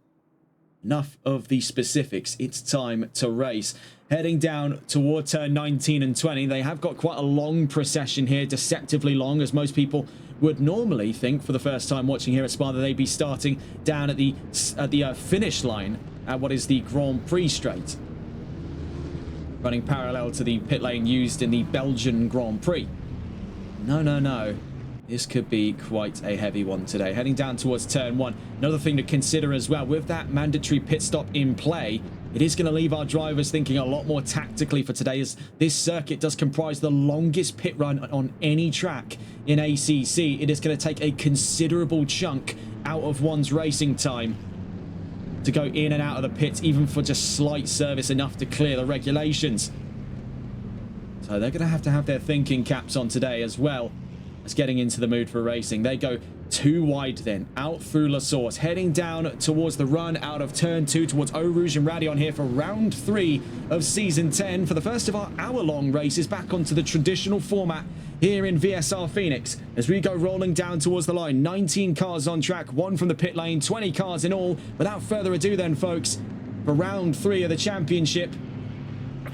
Enough of the specifics. It's time to race. Heading down toward turn 19 and 20. They have got quite a long procession here, deceptively long, as most people would normally think for the first time watching here at Spa that they'd be starting down at the finish line at what is the Grand Prix straight, running parallel to the pit lane used in the Belgian Grand Prix. No. This could be quite a heavy one today. Heading down towards turn 1. Another thing to consider as well, with that mandatory pit stop in play, it is going to leave our drivers thinking a lot more tactically for today, as this circuit does comprise the longest pit run on any track in ACC. It is going to take a considerable chunk out of one's racing time to go in and out of the pits, even for just slight service, enough to clear the regulations. So they're going to have their thinking caps on today as well as getting into the mood for racing. They go too wide then, out through La Source, heading down towards the run out of turn 2 towards Eau Rouge and Radion here for round 3 of season 10 for the first of our hour-long races back onto the traditional format here in VSR Phoenix as we go rolling down towards the line. 19 cars on track, 1 from the pit lane, 20 cars in all. Without further ado then, folks, for round 3 of the championship,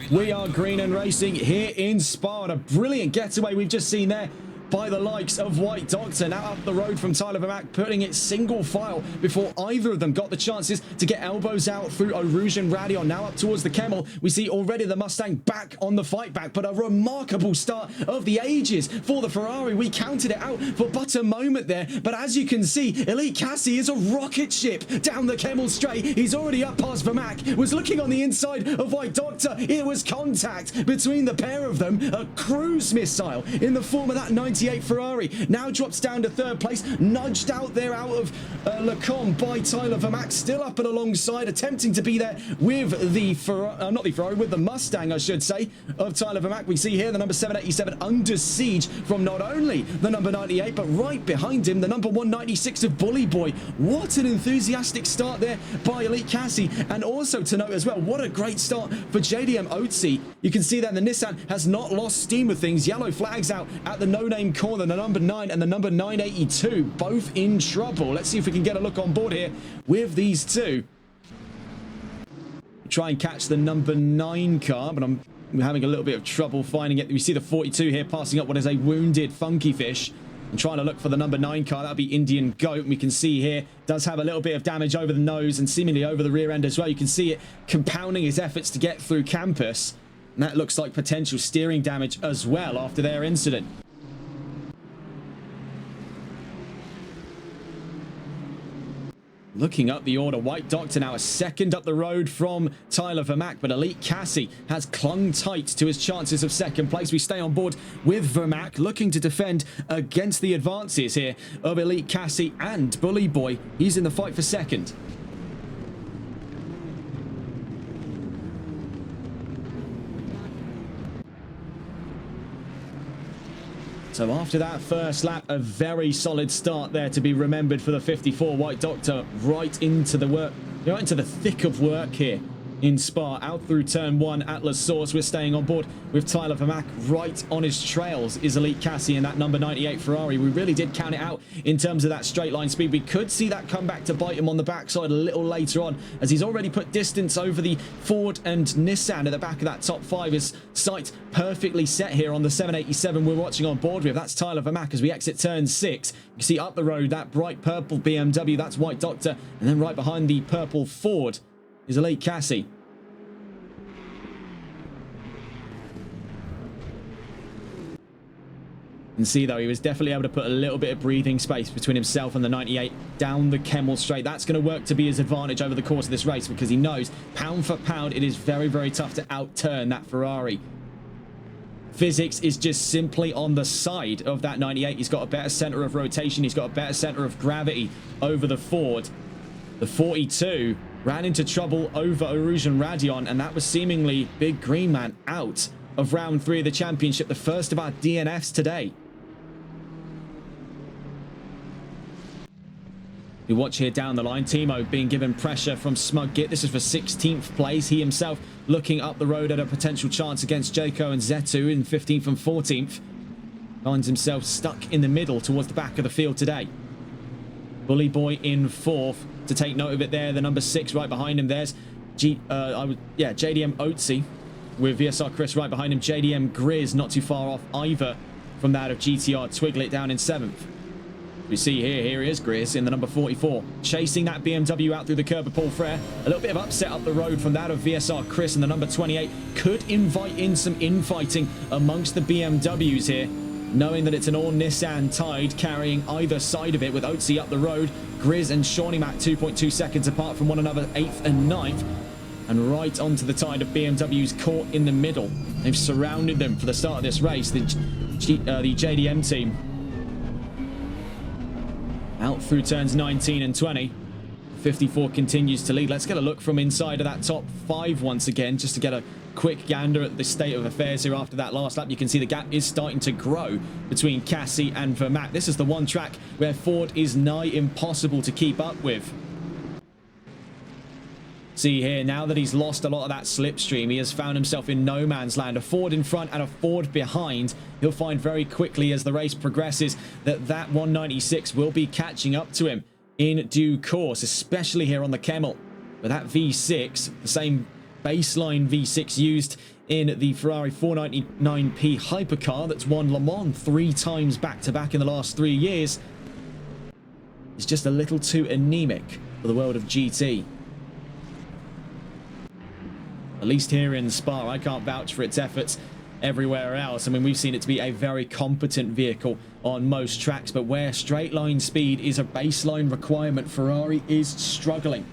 we are green and racing here in Spa. And a brilliant getaway we've just seen there by the likes of White Doctor. Now up the road from Tyler Vermack, putting it single file before either of them got the chances to get elbows out through Eau Rouge and Radion. Now up towards the Kemmel, we see already the Mustang back on the fight back, but a remarkable start of the ages for the Ferrari. We counted it out for but a moment there, but as you can see, Elite Cassie is a rocket ship down the Kemmel straight. He's already up past Vermack, was looking on the inside of White Doctor. It was contact between the pair of them, a cruise missile in the form of that 19 98 Ferrari now drops down to third place, nudged out there out of Lecombe by Tyler Vermack, still up and alongside, attempting to be there with the with the Mustang, I should say, of Tyler Vermack. We see here the number 787 under siege from not only the number 98, but right behind him, the number 196 of Bully Boy. What an enthusiastic start there by Elite Cassie, and also to note as well, what a great start for JDM Otzi. You can see that the Nissan has not lost steam with things. Yellow flags out at the no-name corner, the number 9 and the number 982, both in trouble. Let's see if we can get a look on board here with these two. Try and catch the number 9 car, but I'm having a little bit of trouble finding it. We see the 42 here passing up what is a wounded Funky Fish and trying to look for the number 9 car. That'll be Indian Goat. We can see here does have a little bit of damage over the nose and seemingly over the rear end as well. You can see it compounding his efforts to get through campus, and that looks like potential steering damage as well after their incident. Looking up the order, White Doctor now a second up the road from Tyler Vermack, but Elite Cassie has clung tight to his chances of second place. We stay on board with Vermack, looking to defend against the advances here of Elite Cassie and Bully Boy. He's in the fight for second. So after that first lap, a very solid start there to be remembered for the 54 White Doctor, right into the work, right into the thick of work here in Spa, out through turn 1 at La Source. We're staying on board with Tyler Vermack. Right on his trails is Elite Cassie and that number 98 Ferrari. We really did count it out in terms of that straight line speed. We could see that come back to bite him on the backside a little later on, as he's already put distance over the Ford and Nissan at the back of that top 5. His sight perfectly set here on the 787 we're watching on board with. That's Tyler Vermack as we exit turn 6. You see up the road that bright purple BMW, that's White Doctor, and then right behind the purple Ford is Elite Cassie. You can see though he was definitely able to put a little bit of breathing space between himself and the 98 down the Kemmel straight. That's going to work to be his advantage over the course of this race, because he knows pound for pound it is very, very tough to outturn that Ferrari. Physics is just simply on the side of that 98. He's got a better center of rotation, he's got a better center of gravity over the Ford. The 42 ran into trouble over Erosion Radion, and that was seemingly Big Green Man out of round 3 of the championship, the first of our DNFs today. You watch here down the line, Timo being given pressure from Smug Git. This is for 16th place. He himself looking up the road at a potential chance against Jaco and Zetu in 15th and 14th. Finds himself stuck in the middle towards the back of the field today. Bully Boy in 4th. To take note of it there, the number 6 right behind him. There's JDM Otzi with VSR Chris right behind him. JDM Grizz not too far off either from that of GTR Twiglet down in 7th. We see here he is, Grizz in the number 44, chasing that BMW out through the curb of Paul Frere. A little bit of upset up the road from that of VSR Chris, and the number 28 could invite in some infighting amongst the BMWs here, knowing that it's an all Nissan tide carrying either side of it, with Otzi up the road, Grizz and Shawnee Mac 2.2 seconds apart from one another, 8th and 9th, and right onto the tide of BMWs caught in the middle. They've surrounded them for the start of this race, the JDM team. Out through turns 19 and 20. 54 continues to lead. Let's get a look from inside of that top 5 once again, just to get a quick gander at the state of affairs here after that last lap. You can see the gap is starting to grow between Cassie and Vermack. This is the one track where Ford is nigh impossible to keep up with. See here, now that he's lost a lot of that slipstream, he has found himself in no man's land. A Ford in front and a Ford behind. He'll find very quickly as the race progresses that 196 will be catching up to him in due course, especially here on the Kemmel. But that V6, the same baseline V6 used in the Ferrari 499p hypercar that's won Le Mans 3 times back-to-back in the last 3 years, is just a little too anemic for the world of GT. At least here in Spa, I can't vouch for its efforts everywhere else. I mean, we've seen it to be a very competent vehicle on most tracks, but where straight line speed is a baseline requirement, Ferrari is struggling.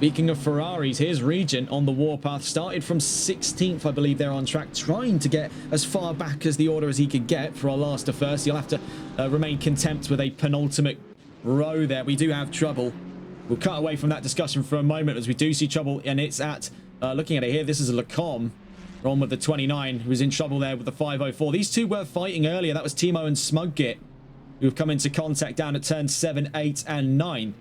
Speaking of Ferraris, here's Regent on the warpath. Started from 16th, I believe they're on track, trying to get as far back as the order as he could get for our last to first. He'll have to remain content with a penultimate row there. We do have trouble. We'll cut away from that discussion for a moment as we do see trouble, and it's at, looking at it here, this is a Lacombe. On with the 29, who was in trouble there with the 504. These two were fighting earlier. That was Timo and Smudgit, who have come into contact down at turns 7, 8, and 9.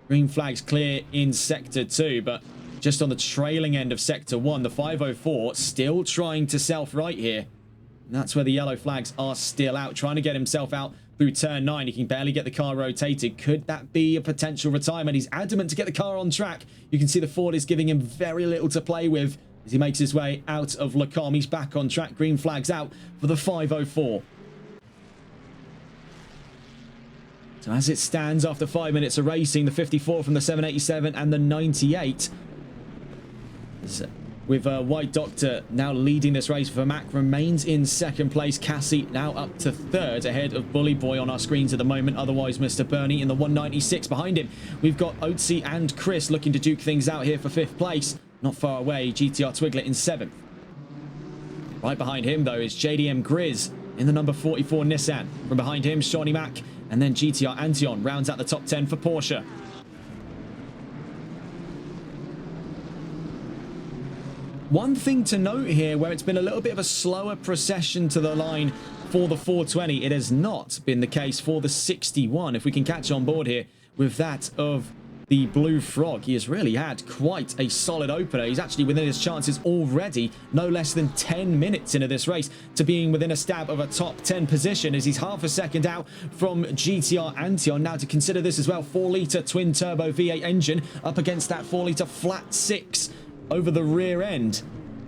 Green flags clear in Sector 2, but just on the trailing end of Sector 1, the 504 still trying to self-right here. And that's where the yellow flags are still out, trying to get himself out through turn 9. He can barely get the car rotated. Could that be a potential retirement? He's adamant to get the car on track. You can see the Ford is giving him very little to play with as he makes his way out of Lacombe. He's back on track. Green flags out for the 504. So as it stands after 5 minutes of racing, the 54 from the 787 and the 98. With White Doctor now leading this race, Vermac remains in second place. Cassie now up to third, ahead of Bully Boy on our screens at the moment. Otherwise, Mr. Bernie in the 196 behind him. We've got Otzi and Chris looking to duke things out here for fifth place. Not far away, GTR Twiglet in 7th. Right behind him, though, is JDM Grizz in the number 44 Nissan. From behind him, Shawnee Mac, and then GTR Antion rounds out the top 10 for Porsche. One thing to note here, where it's been a little bit of a slower procession to the line for the 420, it has not been the case for the 61. If we can catch on board here with that of the Blue Frog, he has really had quite a solid opener. He's actually within his chances already, no less than 10 minutes into this race, to being within a stab of a top 10 position, as he's half a second out from GTR Antion. Now, to consider this as well, 4-litre twin-turbo V8 engine up against that 4-litre flat 6 over the rear end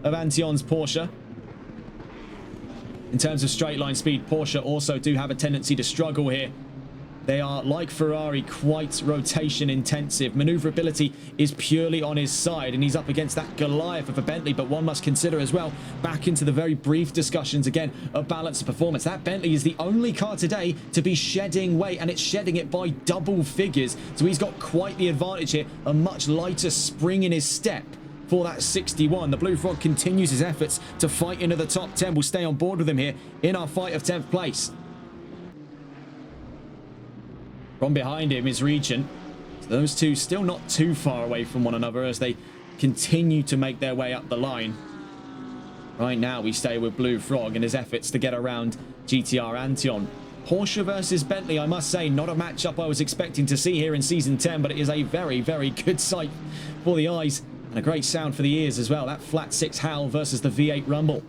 of Antion's Porsche. In terms of straight line speed, Porsche also do have a tendency to struggle here. They are, like Ferrari, quite rotation intensive. Maneuverability is purely on his side, and he's up against that Goliath of a Bentley. But one must consider as well, back into the very brief discussions again of balance of performance, that Bentley is the only car today to be shedding weight, and it's shedding it by double figures. So he's got quite the advantage here, a much lighter spring in his step for that 61. The Blue Frog continues his efforts to fight into the top 10. We'll stay on board with him here in our fight of 10th place. From behind him is Regent. So those two still not too far away from one another as they continue to make their way up the line. Right now we stay with Blue Frog and his efforts to get around GTR Antion. Porsche versus Bentley, I must say, not a matchup I was expecting to see here in Season 10, but it is a very, very good sight for the eyes and a great sound for the ears as well. That flat 6 howl versus the V8 rumble.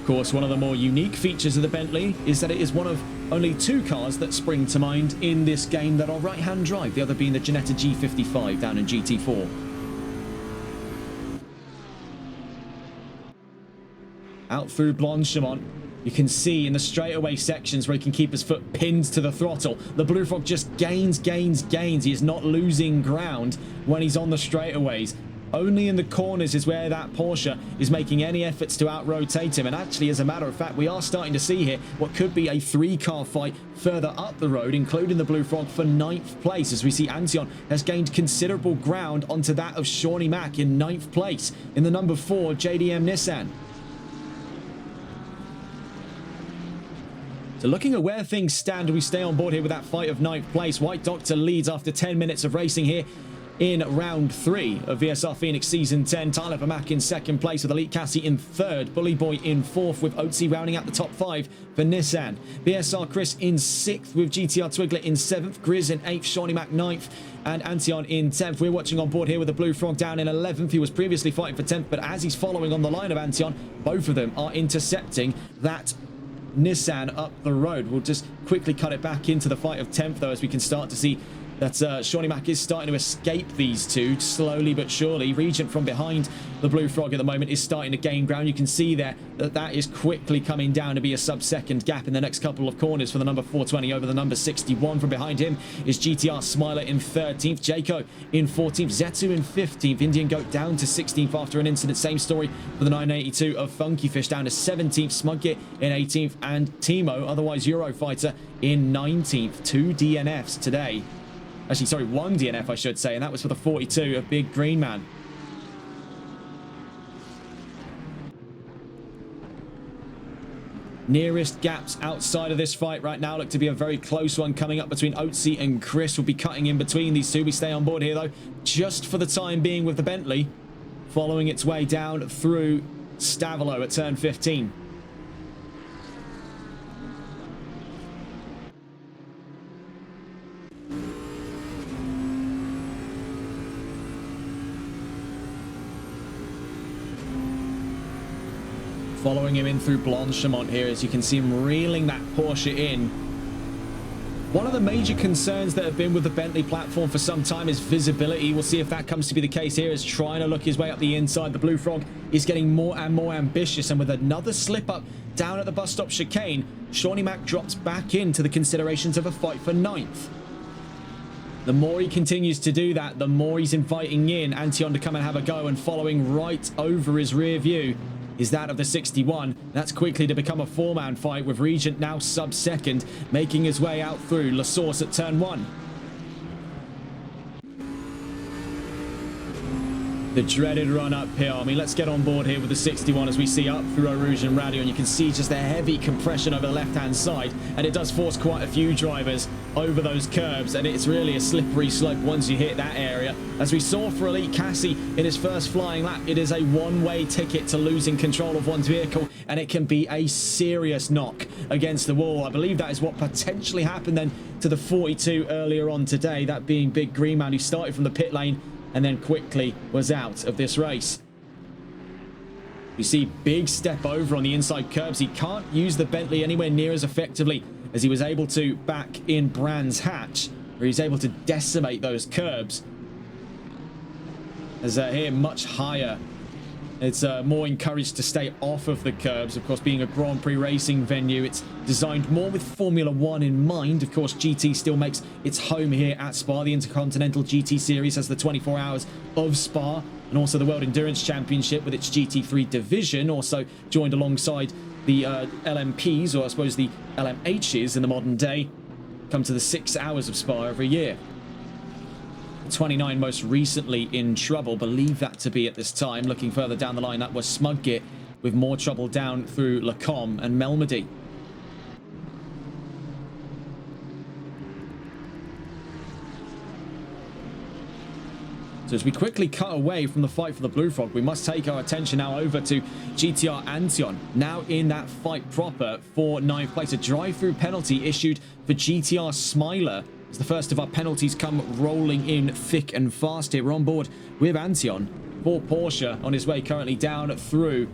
Of course, one of the more unique features of the Bentley is that it is one of only 2 cars that spring to mind in this game that are right-hand drive, the other being the Ginetta G55 down in GT4. Out through Blanchimont, you can see in the straightaway sections where he can keep his foot pinned to the throttle, the Blue Frog just gains. He is not losing ground when he's on the straightaways. Only in the corners is where that Porsche is making any efforts to out-rotate him. And actually, as a matter of fact, we are starting to see here what could be a 3-car fight further up the road, including the Blue Frog for 9th place, as we see Antion has gained considerable ground onto that of Shawnee Mac in 9th place in the number 4 JDM Nissan. So looking at where things stand, we stay on board here with that fight of 9th place. White Doctor leads after 10 minutes of racing here in round 3 of VSR Phoenix Season 10. Tyler Vermac in 2nd place with Elite Cassie in 3rd. Bully Boy in 4th with Otzi rounding out the top 5 for Nissan. VSR Chris in 6th with GTR Twiglet in 7th. Grizz in 8th. Shawnee Mac 9th. And Antion in 10th. We're watching on board here with the Blue Frog down in 11th. He was previously fighting for 10th, but as he's following on the line of Antion, both of them are intercepting that Nissan up the road. We'll just quickly cut it back into the fight of 10th, though, as we can start to see that Shawnee Mac is starting to escape these two slowly but surely. Regent from behind the Blue Frog at the moment is starting to gain ground. You can see there that that is quickly coming down to be a sub-second gap in the next couple of corners for the number 420 over the number 61. From behind him is GTR Smiler in 13th, Jayco in 14th, Zetsu in 15th, Indian Goat down to 16th after an incident. Same story for the 982 of Funky Fish down to 17th, Smugget in 18th, and Timo, otherwise Eurofighter, in 19th. 2 DNFs today. Actually, sorry, 1 DNF, I should say, and that was for the 42 of Big Green Man. Nearest gaps outside of this fight right now look to be a very close one coming up between Otzi and Chris. Will be cutting in between these two. We stay on board here, though, just for the time being with the Bentley, following its way down through Stavilo at turn 15. Following him in through Blanchemont here, as you can see him reeling that Porsche in. One of the major concerns that have been with the Bentley platform for some time is visibility. We'll see if that comes to be the case here, as trying to look his way up the inside. The Blue Frog is getting more and more ambitious, and with another slip up down at the bus stop chicane, Shawnee Mac drops back into the considerations of a fight for 9th. The more he continues to do that, the more he's inviting in Antion to come and have a go, and following right over his rear view is that of the 61. That's quickly to become a 4-man fight, with Regent now sub-second, making his way out through La Source at turn 1. The dreaded run uphill. I mean, let's get on board here with the 61 as we see up through Eau Rouge and Radio, and you can see just the heavy compression over the left-hand side, and it does force quite a few drivers over those curbs, and it's really a slippery slope once you hit that area. As we saw for Elite Cassie in his first flying lap, it is a one-way ticket to losing control of one's vehicle, and it can be a serious knock against the wall. I believe that is what potentially happened then to the 42 earlier on today, that being Big Green Man, who started from the pit lane and then quickly was out of this race. You see big step over on the inside curbs. He can't use the Bentley anywhere near as effectively as he was able to back in Brands Hatch, where he's able to decimate those curbs. As here, much higher. It's more encouraged to stay off of the curbs. Of course, being a Grand Prix racing venue, it's designed more with Formula 1 in mind. Of course, GT still makes its home here at Spa. The Intercontinental GT Series has the 24 hours of Spa, and also the World Endurance Championship with its GT3 division, also joined alongside the LMPs, or I suppose the LMHs in the modern day, come to the 6 hours of Spa every year. 29 most recently in trouble, believe that to be at this time. Looking further down the line, that was Smugget, with more trouble down through Lacombe and Melmedy. So as we quickly cut away from the fight for the Blue Frog, we must take our attention now over to GTR Antion, now in that fight proper for 9th place. A drive-through penalty issued for GTR Smiler, as the first of our penalties come rolling in thick and fast here. We're on board with Antion for Porsche, on his way currently down through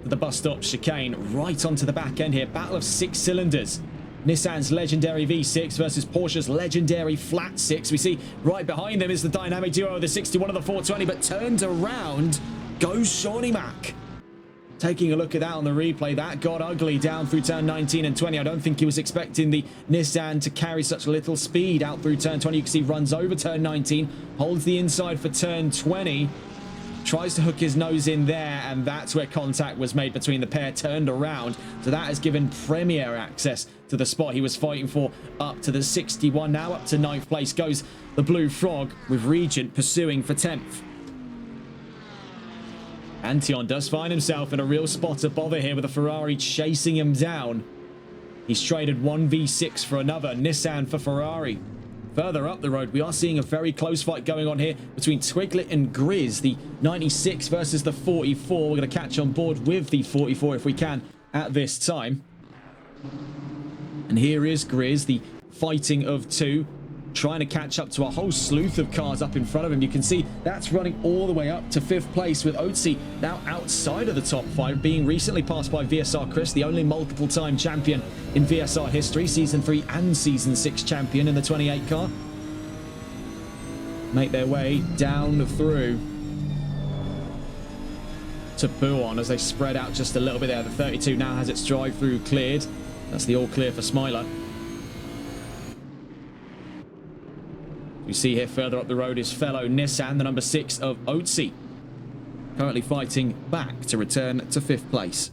the bus stop chicane, right onto the back end here. Battle of 6 cylinders. Nissan's legendary V6 versus Porsche's legendary flat 6. We see right behind them is the dynamic duo of the 61 and the 420, but turned around goes Shawnee Mac. Taking a look at that on the replay, that got ugly down through turn 19 and 20. I don't think he was expecting the Nissan to carry such little speed out through turn 20. You can see runs over turn 19, holds the inside for turn 20, tries to hook his nose in there, and that's where contact was made between the pair, turned around. So that has given Premier access to the spot he was fighting for up to the 61. Now up to 9th place goes the Blue Frog, with Regent pursuing for 10th. Antion does find himself in a real spot of bother here, with a Ferrari chasing him down. He's traded one V6 for another, Nissan for Ferrari. Further up the road, we are seeing a very close fight going on here between Twiglet and Grizz, the 96 versus the 44. We're going to catch on board with the 44 if we can at this time. And here is Grizz, the fighting of two, trying to catch up to a whole sleuth of cars up in front of him. You can see that's running all the way up to 5th place, with Otzi now outside of the top 5, being recently passed by VSR Chris, the only multiple-time champion in VSR history, Season 3 and Season 6 champion in the 28 car. make their way down through to Buon as they spread out just a little bit there. The 32 now has its drive-through cleared. That's the all clear for Smiler. You see here further up the road is fellow Nissan, the number 6 of Otzi, currently fighting back to return to 5th place.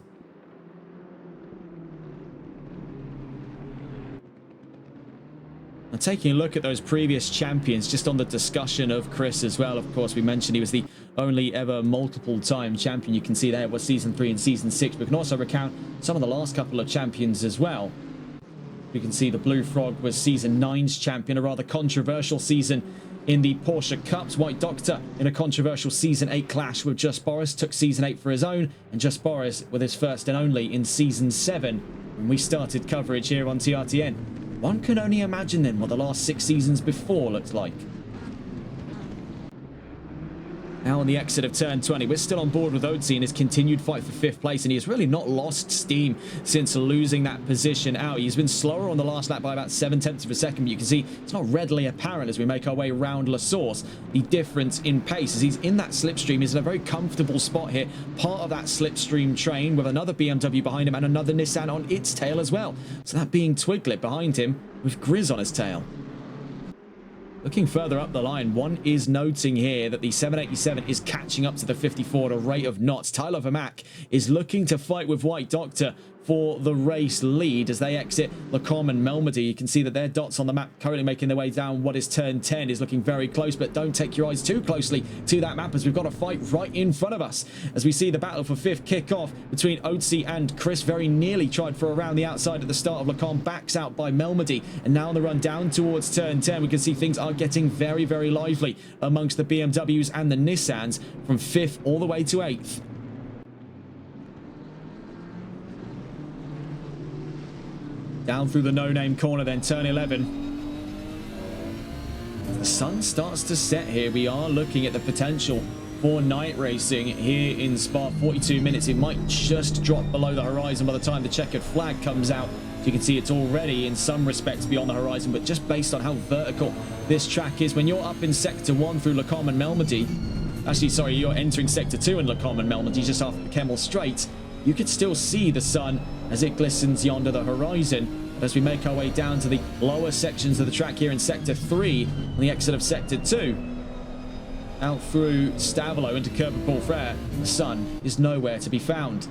Now, taking a look at those previous champions, just on the discussion of Chris as well, of course, we mentioned he was the only ever multiple-time champion. You can see there was Season 3 and Season 6. We can also recount some of the last couple of champions as well. You can see the Blue Frog was Season 9's champion, a rather controversial season in the Porsche Cups. White Doctor in a controversial Season 8 clash with Just Boris took Season 8 for his own, and Just Boris with his first and only in Season 7 when we started coverage here on TRTN. One can only imagine then what the last 6 seasons before looked like. Now on the exit of turn 20, we're still on board with Otzi in his continued fight for 5th place, and he has really not lost steam since losing that position out. He's been slower on the last lap by about 7/10 of a second, but you can see it's not readily apparent as we make our way around La Source. The difference in pace as he's in that slipstream. He's in a very comfortable spot here, part of that slipstream train with another BMW behind him and another Nissan on its tail as well. So that being Twiglet behind him with Grizz on his tail. Looking further up the line, one is noting here that the 787 is catching up to the 54 at a rate of knots. Tyler Vermack is looking to fight with White Doctor for the race lead as they exit Lacombe and Melmedy. You can see that their dots on the map currently making their way down what is turn 10 is looking very close, but don't take your eyes too closely to that map as we've got a fight right in front of us as we see the battle for 5th kick off between Otzi and Chris. Very nearly tried for around the outside at the start of Lacombe, backs out by Melmedy, and now on the run down towards turn 10 we can see things are getting very, very lively amongst the BMWs and the Nissans from 5th all the way to 8th. Down through the no-name corner then, turn 11. The sun starts to set here. We are looking at the potential for night racing here in Spa. 42 minutes. It might just drop below the horizon by the time the checkered flag comes out. So you can see it's already in some respects beyond the horizon, but just based on how vertical this track is, when you're up in Sector 1 through Lacombe and Melmedy, actually, sorry, you're entering Sector 2 in Lacombe and Melmedy just after the Kemmel Strait, you could still see the sun as it glistens yonder the horizon. But as we make our way down to the lower sections of the track here in Sector 3 on the exit of Sector 2, out through Stavelot into Coeur Frere, the sun is nowhere to be found.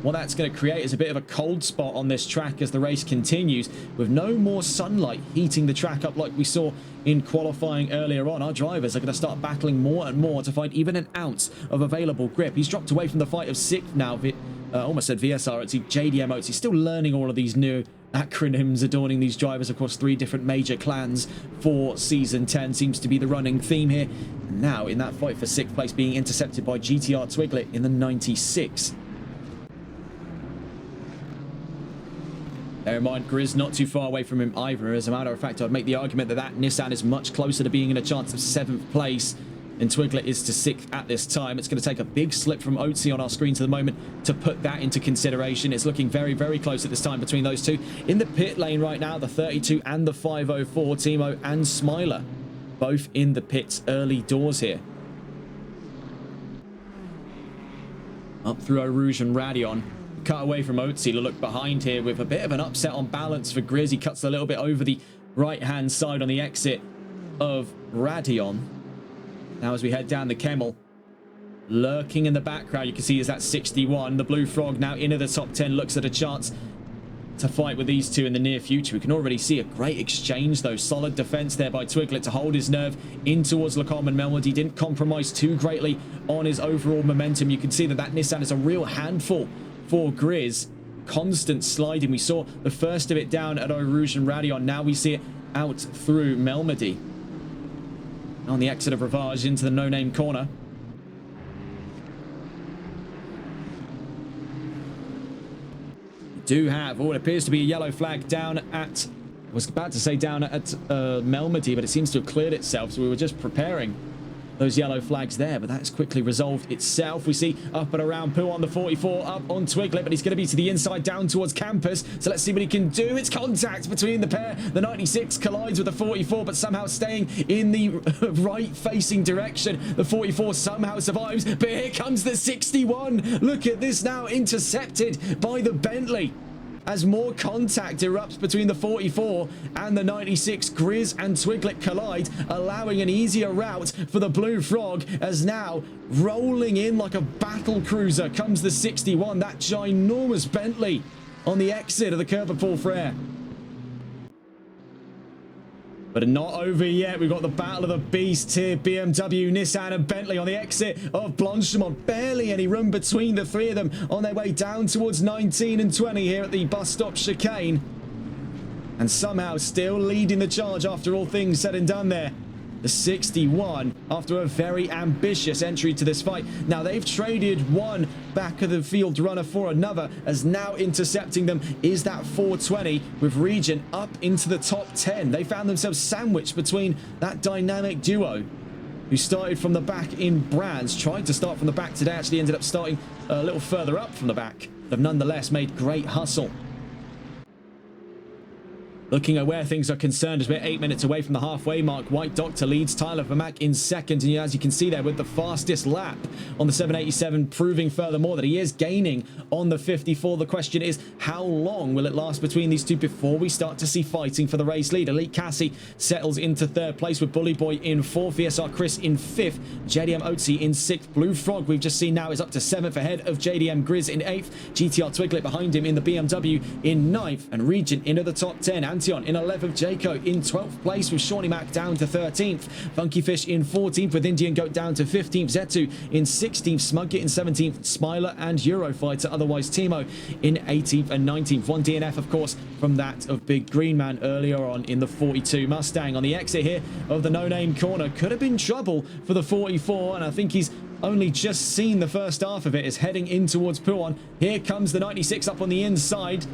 What that's going to create is a bit of a cold spot on this track as the race continues, with no more sunlight heating the track up like we saw in qualifying earlier on. Our drivers are going to start battling more and more to find even an ounce of available grip. He's dropped away from the fight of 6th now. Almost said VSR, it's JDM Oats. He's still learning all of these new acronyms adorning these drivers. Of course, 3 different major clans for Season 10 seems to be the running theme here. And now in that fight for 6th place, being intercepted by GTR Twiglet in the 96. Bear in mind, Grizz not too far away from him either. As a matter of fact, I'd make the argument that that Nissan is much closer to being in a chance of 7th place and Twiglet is to 6th at this time. It's going to take a big slip from Otzi on our screens at the moment to put that into consideration. It's looking very, very close at this time between those two. In the pit lane right now, the 32 and the 504, Timo and Smiler, both in the pits early doors here. Up through Eau Rouge and Radion. Cut away from Otzi to look behind here with a bit of an upset on balance for Grizz. He cuts a little bit over the right-hand side on the exit of Radion. Now as we head down the Kemmel, lurking in the background, you can see is that 61. The Blue Frog now into the top 10, looks at a chance to fight with these two in the near future. We can already see a great exchange though. Solid defense there by Twiglet to hold his nerve in towards Lacombe and Melmedy. Didn't compromise too greatly on his overall momentum. You can see that that Nissan is a real handful for Grizz. Constant sliding. We saw the first of it down at Eau Rouge and Radion. Now we see it out through Melmedy. On the exit of Ravage into the no-name corner. We do have what appears to be a yellow flag down at, I was about to say down at Melmedy, but it seems to have cleared itself, so we were just preparing those yellow flags there, but that's quickly resolved itself. We see up and around Poo on the 44, up on Twiglet, but he's going to be to the inside down towards Campus. So let's see what he can do. It's contact between the pair. The 96 collides with the 44, but somehow staying in the right-facing direction. The 44 somehow survives, but here comes the 61. Look at this now, intercepted by the Bentley, as more contact erupts between the 44 and the 96. Grizz and Twiglet collide, allowing an easier route for the Blue Frog, as now rolling in like a battle cruiser comes the 61, that ginormous Bentley on the exit of the Curva Paul Frere. But not over yet. We've got the battle of the beasts here. BMW, Nissan and Bentley on the exit of Blanchemont. Barely any room between the three of them on their way down towards 19 and 20 here at the bus stop chicane. And somehow still leading the charge after all things said and done there. The 61, after a very ambitious entry to this fight. Now, they've traded one back of the field runner for another, as now intercepting them is that 420 with Regent up into the top 10. They found themselves sandwiched between that dynamic duo who started from the back in Brands, tried to start from the back today, actually ended up starting a little further up from the back, but nonetheless made great hustle. Looking at where things are concerned, as we're 8 minutes away from the halfway mark, White Doctor leads Tyler Vermack in second, and as you can see there with the fastest lap on the 787, proving furthermore that he is gaining on the 54. The question is, how long will it last between these two before we start to see fighting for the race lead? Elite Cassie settles into third place with Bully Boy in fourth, VSR Chris in fifth, JDM Otzi in sixth. Blue Frog, we've just seen now, is up to seventh ahead of JDM Grizz in eighth, GTR Twiglet behind him in the BMW in ninth, and Regent into the top 10. Antion in 11th, Jayco in 12th place with Shawnee Mac down to 13th, Funky Fish in 14th with Indian Goat down to 15th, Zetu in 16th, Smugget in 17th, Smiler and Eurofighter, otherwise Timo, in 18th and 19th. One DNF, of course, from that of Big Green Man earlier on in the 42. Mustang on the exit here of the no-name corner. Could have been trouble for the 44, and I think he's only just seen the first half of it, is heading in towards Puon. Here comes the 96 up on the inside.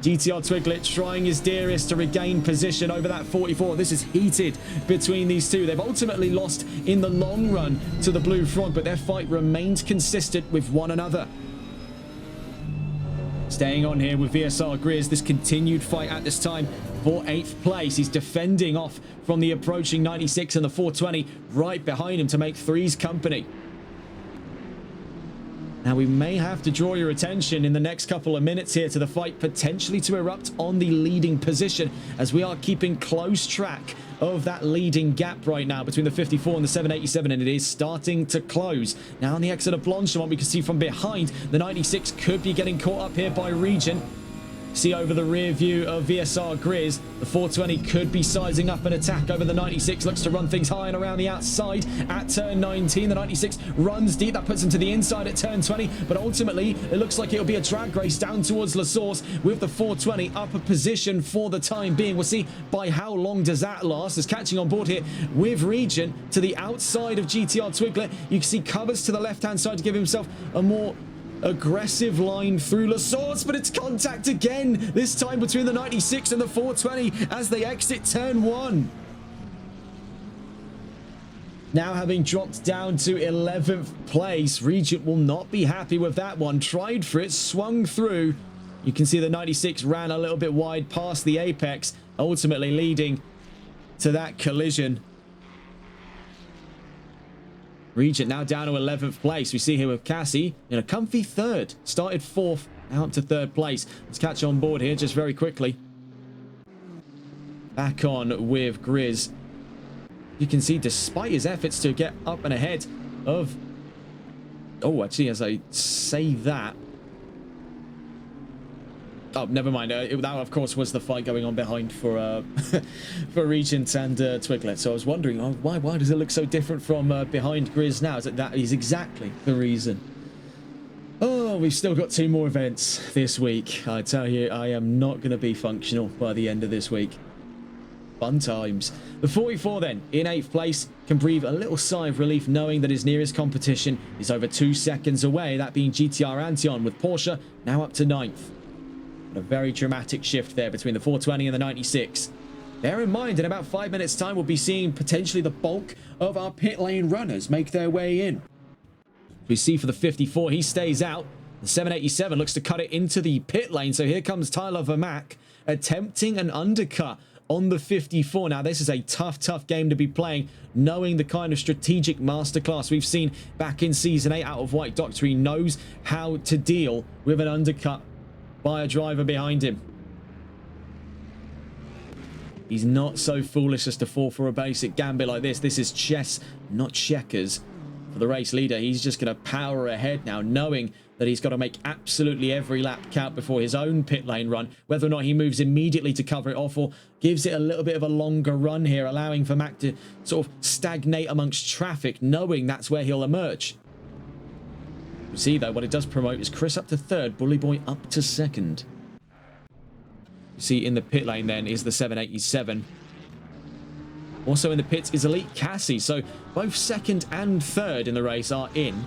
GTR Twiglet trying his dearest to regain position over that 44. This is heated between these two. They've ultimately lost in the long run to the Blue Frog, but their fight remains consistent with one another. Staying on here with VSR Grizz, this continued fight at this time for 8th place. He's defending off from the approaching 96 and the 420 right behind him to make threes company. Now, we may have to draw your attention in the next couple of minutes here to the fight potentially to erupt on the leading position, as we are keeping close track of that leading gap right now between the 54 and the 787, and it is starting to close. Now, on the exit of Blanchemont, we can see from behind the 96 could be getting caught up here by Regent. See over the rear view of VSR Grizz, the 420 could be sizing up an attack over the 96, looks to run things high and around the outside at turn 19. The 96 runs deep, that puts him to the inside at turn 20, but ultimately it looks like it'll be a drag race down towards La Source with the 420 up a position for the time being. We'll see by how long does that last, as catching on board here with Regent to the outside of GTR Twiglet. You can see covers to the left-hand side to give himself a more aggressive line through La Source, but it's contact again, this time between the 96 and the 420 as they exit turn 1. Now, having dropped down to 11th place, Regent will not be happy with that one. Tried for it, swung through. You can see the 96 ran a little bit wide past the apex, ultimately leading to that collision. Regent now down to 11th place. We see here with Cassie in a comfy third. Started 4th, now up to 3rd place. Let's catch on board here just very quickly. Back on with Grizz. You can see despite his efforts to get up and ahead of... Oh, actually, as I say that... Oh, never mind. That, of course, was the fight going on behind for for Regent and Twiglet. So I was wondering, oh, why does it look so different from behind Grizz now? That is exactly the reason. Oh, we've still got 2 more events this week. I tell you, I am not going to be functional by the end of this week. Fun times. The 44 then, in 8th place, can breathe a little sigh of relief knowing that his nearest competition is over 2 seconds away, that being GTR Antion, with Porsche now up to 9th. A very dramatic shift there between the 420 and the 96. bear in mind, in about 5 minutes' time, we'll be seeing potentially the bulk of our pit lane runners make their way in. We see for the 54, he stays out. The 787 looks to cut it into the pit lane. So here comes Tyler Vermack attempting an undercut on the 54. Now, this is a tough game to be playing, knowing the kind of strategic masterclass we've seen back in Season 8 out of White Doctor. He knows how to deal with an undercut by a driver behind him. He's not so foolish as to fall for a basic gambit like this. This is chess, not checkers. For the race leader, he's just going to power ahead now, knowing that he's got to make absolutely every lap count before his own pit lane run. Whether or not he moves immediately to cover it off or gives it a little bit of a longer run here, allowing for Mac to sort of stagnate amongst traffic, knowing that's where he'll emerge. You see, though, what it does promote is Chris up to third, Bully Boy up to second. You see, in the pit lane, then, is the 787. Also in the pits is Elite Cassie. So both second and third in the race are in.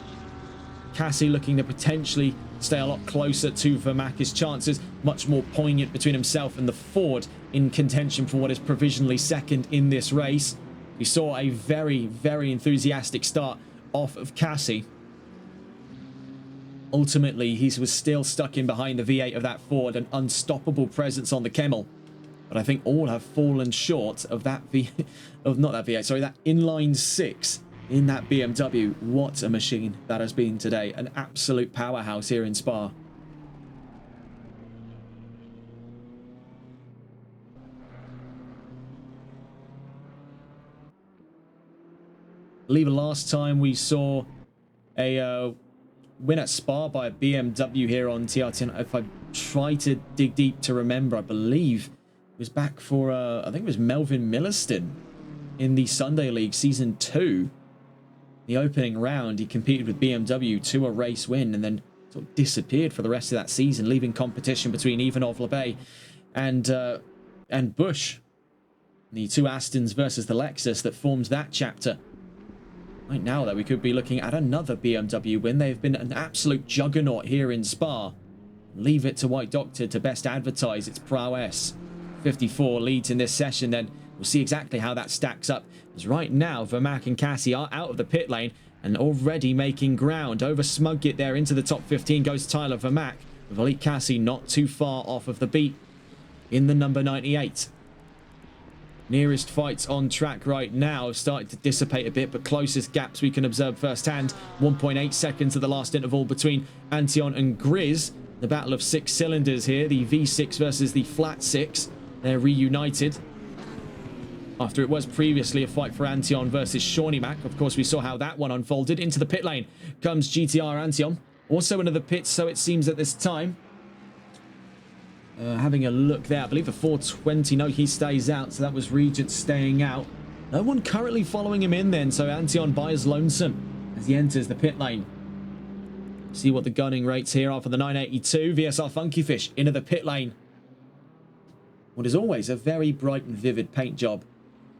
Cassie looking to potentially stay a lot closer to Vermack. His chances much more poignant between himself and the Ford in contention for what is provisionally second in this race. We saw a very enthusiastic start off of Cassie. Ultimately, he was still stuck in behind the V8 of that Ford, an unstoppable presence on the Camel. But I think all have fallen short of that that inline 6 in that BMW. What a machine that has been today. An absolute powerhouse here in Spa. I believe last time we saw a win at Spa by a BMW here on TRT. If I try to dig deep to remember, I believe it was back for, I think it was Melvin Milliston in the Sunday League Season 2. The opening round, he competed with BMW to a race win and then sort of disappeared for the rest of that season, leaving competition between Ivanov Lebey and Bush. The two Astons versus the Lexus that formed that chapter. Right now, though, we could be looking at another BMW win. They've been an absolute juggernaut here in Spa. Leave it to White Doctor to best advertise its prowess. 54 leads in this session, then we'll see exactly how that stacks up. As right now, Vermack and Cassie are out of the pit lane and already making ground. Over Smugget there into the top 15 goes Tyler Vermack, with Elite Cassie not too far off of the beat in the number 98. Nearest fights on track right now have started to dissipate a bit, but closest gaps we can observe firsthand. 1.8 seconds at the last interval between Antion and Grizz. The battle of 6 cylinders here, the V6 versus the flat 6. They're reunited after it was previously a fight for Antion versus Shawnee Mac. Of course, we saw how that one unfolded. Into the pit lane comes GTR Antion, also into the pits, so it seems at this time. Having a look there, I believe the 420, no, he stays out, so that was Regent staying out. No one currently following him in then, so Antion buys lonesome as he enters the pit lane. See what the gunning rates here are for the 982. VSR Funky Fish into the pit lane. What is always a very bright and vivid paint job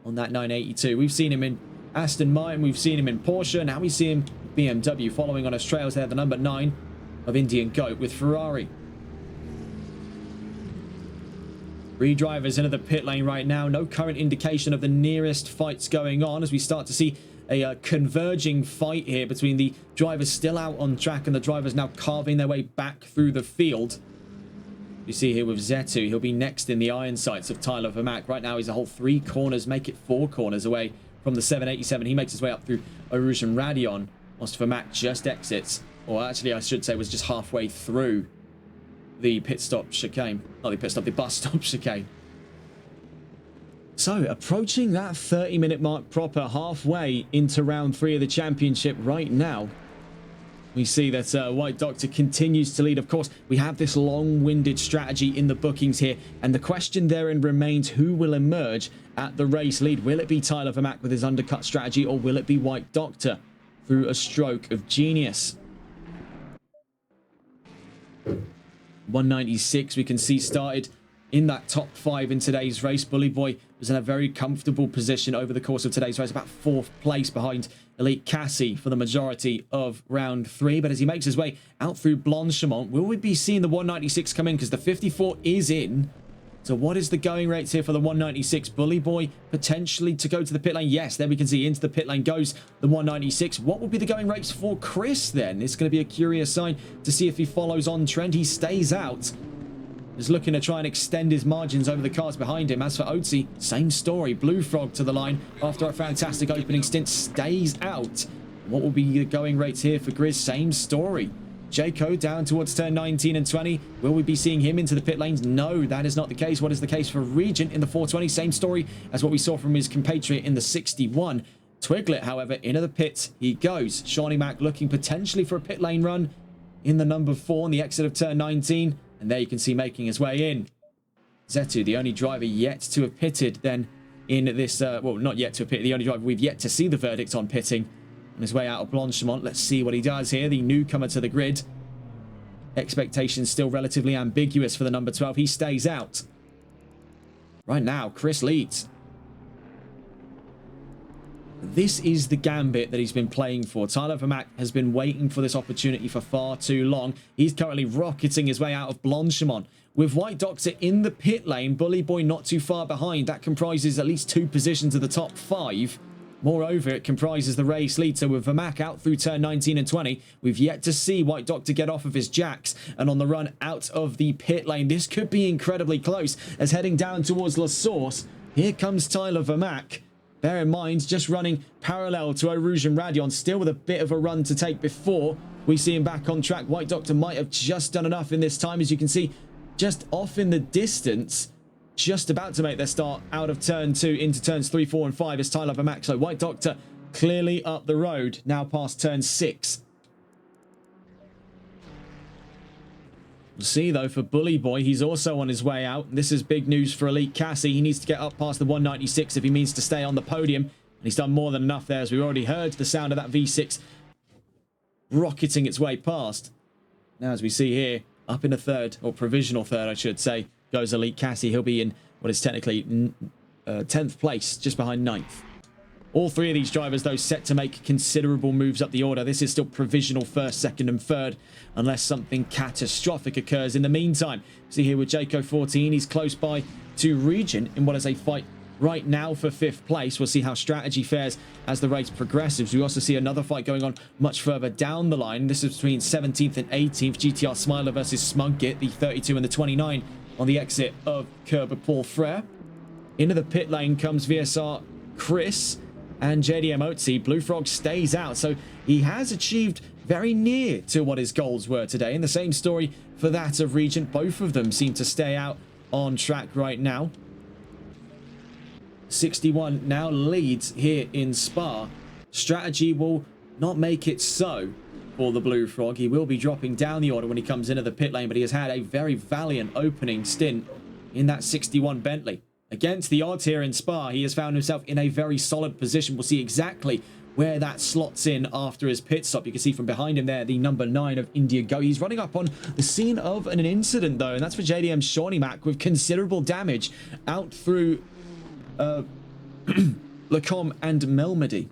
on that 982. We've seen him in Aston Martin, we've seen him in Porsche, now we see him BMW following on his trails there, the number 9 of Indian Goat with Ferrari. 3 drivers into the pit lane right now. No current indication of the nearest fights going on as we start to see a converging fight here between the drivers still out on track and the drivers now carving their way back through the field. You see here with Zetu, he'll be next in the iron sights of Tyler Vermack. Right now he's a whole 3 corners, make it 4 corners away from the 787. He makes his way up through Aruj and Radion, whilst Vermack just exits, or actually I should say was just halfway through the pit stop chicane. Not the pit stop, the bus stop chicane. So, approaching that 30-minute mark proper, halfway into round 3 of the championship right now. We see that White Doctor continues to lead. Of course, we have this long-winded strategy in the bookings here, and the question therein remains, who will emerge at the race lead? Will it be Tyler Vermack with his undercut strategy, or will it be White Doctor through a stroke of genius? 196 we can see started in that top 5 in today's race. Bully Boy was in a very comfortable position over the course of today's race, about 4th place behind Elite Cassie for the majority of round 3. But as he makes his way out through Blanchimont, will we be seeing the 196 come in? Because the 54 is in. So what is the going rates here for the 196? Bully Boy potentially to go to the pit lane. Yes, there we can see into the pit lane goes the 196. What will be the going rates for Chris then? It's going to be a curious sign to see if he follows on trend. He stays out. Is looking to try and extend his margins over the cars behind him. As for Otzi, same story. Blue Frog to the line after a fantastic opening stint, stays out. What will be the going rates here for Grizz? Same story. Jayco down towards turn 19 and 20. Will we be seeing him into the pit lanes? No, that is not the case. What is the case for Regent in the 420? Same story as what we saw from his compatriot in the 61. Twiglet, however, into the pits he goes. Shawnee Mac looking potentially for a pit lane run in the number 4 on the exit of turn 19. And there you can see making his way in. Zetu, the only driver yet to have pitted then in this, well, not yet to have pitted, the only driver we've yet to see the verdict on pitting. On his way out of Blanchimont. Let's see what he does here. The newcomer to the grid. Expectations still relatively ambiguous for the number 12. He stays out. Right now, Chris leads. This is the gambit that he's been playing for. Tyler Vermack has been waiting for this opportunity for far too long. He's currently rocketing his way out of Blanchimont. With White Doctor in the pit lane, Bully Boy not too far behind. That comprises at least 2 positions of the top 5. Moreover, it comprises the race lead. So with Vermack out through turn 19 and 20, we've yet to see White Doctor get off of his jacks and on the run out of the pit lane. This could be incredibly close as heading down towards La Source. Here comes Tyler Vermack. Bear in mind, just running parallel to Eau Rouge and Radion, still with a bit of a run to take before we see him back on track. White Doctor might have just done enough in this time, as you can see, just off in the distance. Just about to make their start out of turn 2 into turns 3, 4, and 5 is Tyler Vermack. So White Doctor clearly up the road, now past turn 6. We'll see, though, for Bully Boy, he's also on his way out. This is big news for Elite Cassie. He needs to get up past the 196 if he means to stay on the podium. And he's done more than enough there, as we already heard the sound of that V6 rocketing its way past. Now, as we see here, up in a third, or provisional third, I should say, goes Elite Cassie. He'll be in what is technically 10th place, just behind 9th. All 3 of these drivers, though, set to make considerable moves up the order. This is still provisional 1st, 2nd, and 3rd, unless something catastrophic occurs in the meantime. See here with Jayco 14, he's close by to Regent in what is a fight right now for 5th place. We'll see how strategy fares as the race progresses. We also see another fight going on much further down the line. This is between 17th and 18th. GTR Smiler versus Smugit, the 32 and the 29 on the exit of Kerber Paul Frere. Into the pit lane comes VSR Chris and JDM Otzi. Blue Frog stays out, so he has achieved very near to what his goals were today. And the same story for that of Regent. Both of them seem to stay out on track right now. 61 now leads here in Spa. Strategy will not make it so for the Blue Frog. He will be dropping down the order when he comes into the pit lane, but he has had a very valiant opening stint in that 61 Bentley. Against the odds here in Spa, he has found himself in a very solid position. We'll see exactly where that slots in after his pit stop. You can see from behind him there, the number 9 of India Go. He's running up on the scene of an incident, though, and that's for JDM Shawnee Mac with considerable damage out through Lacombe and Melmedy.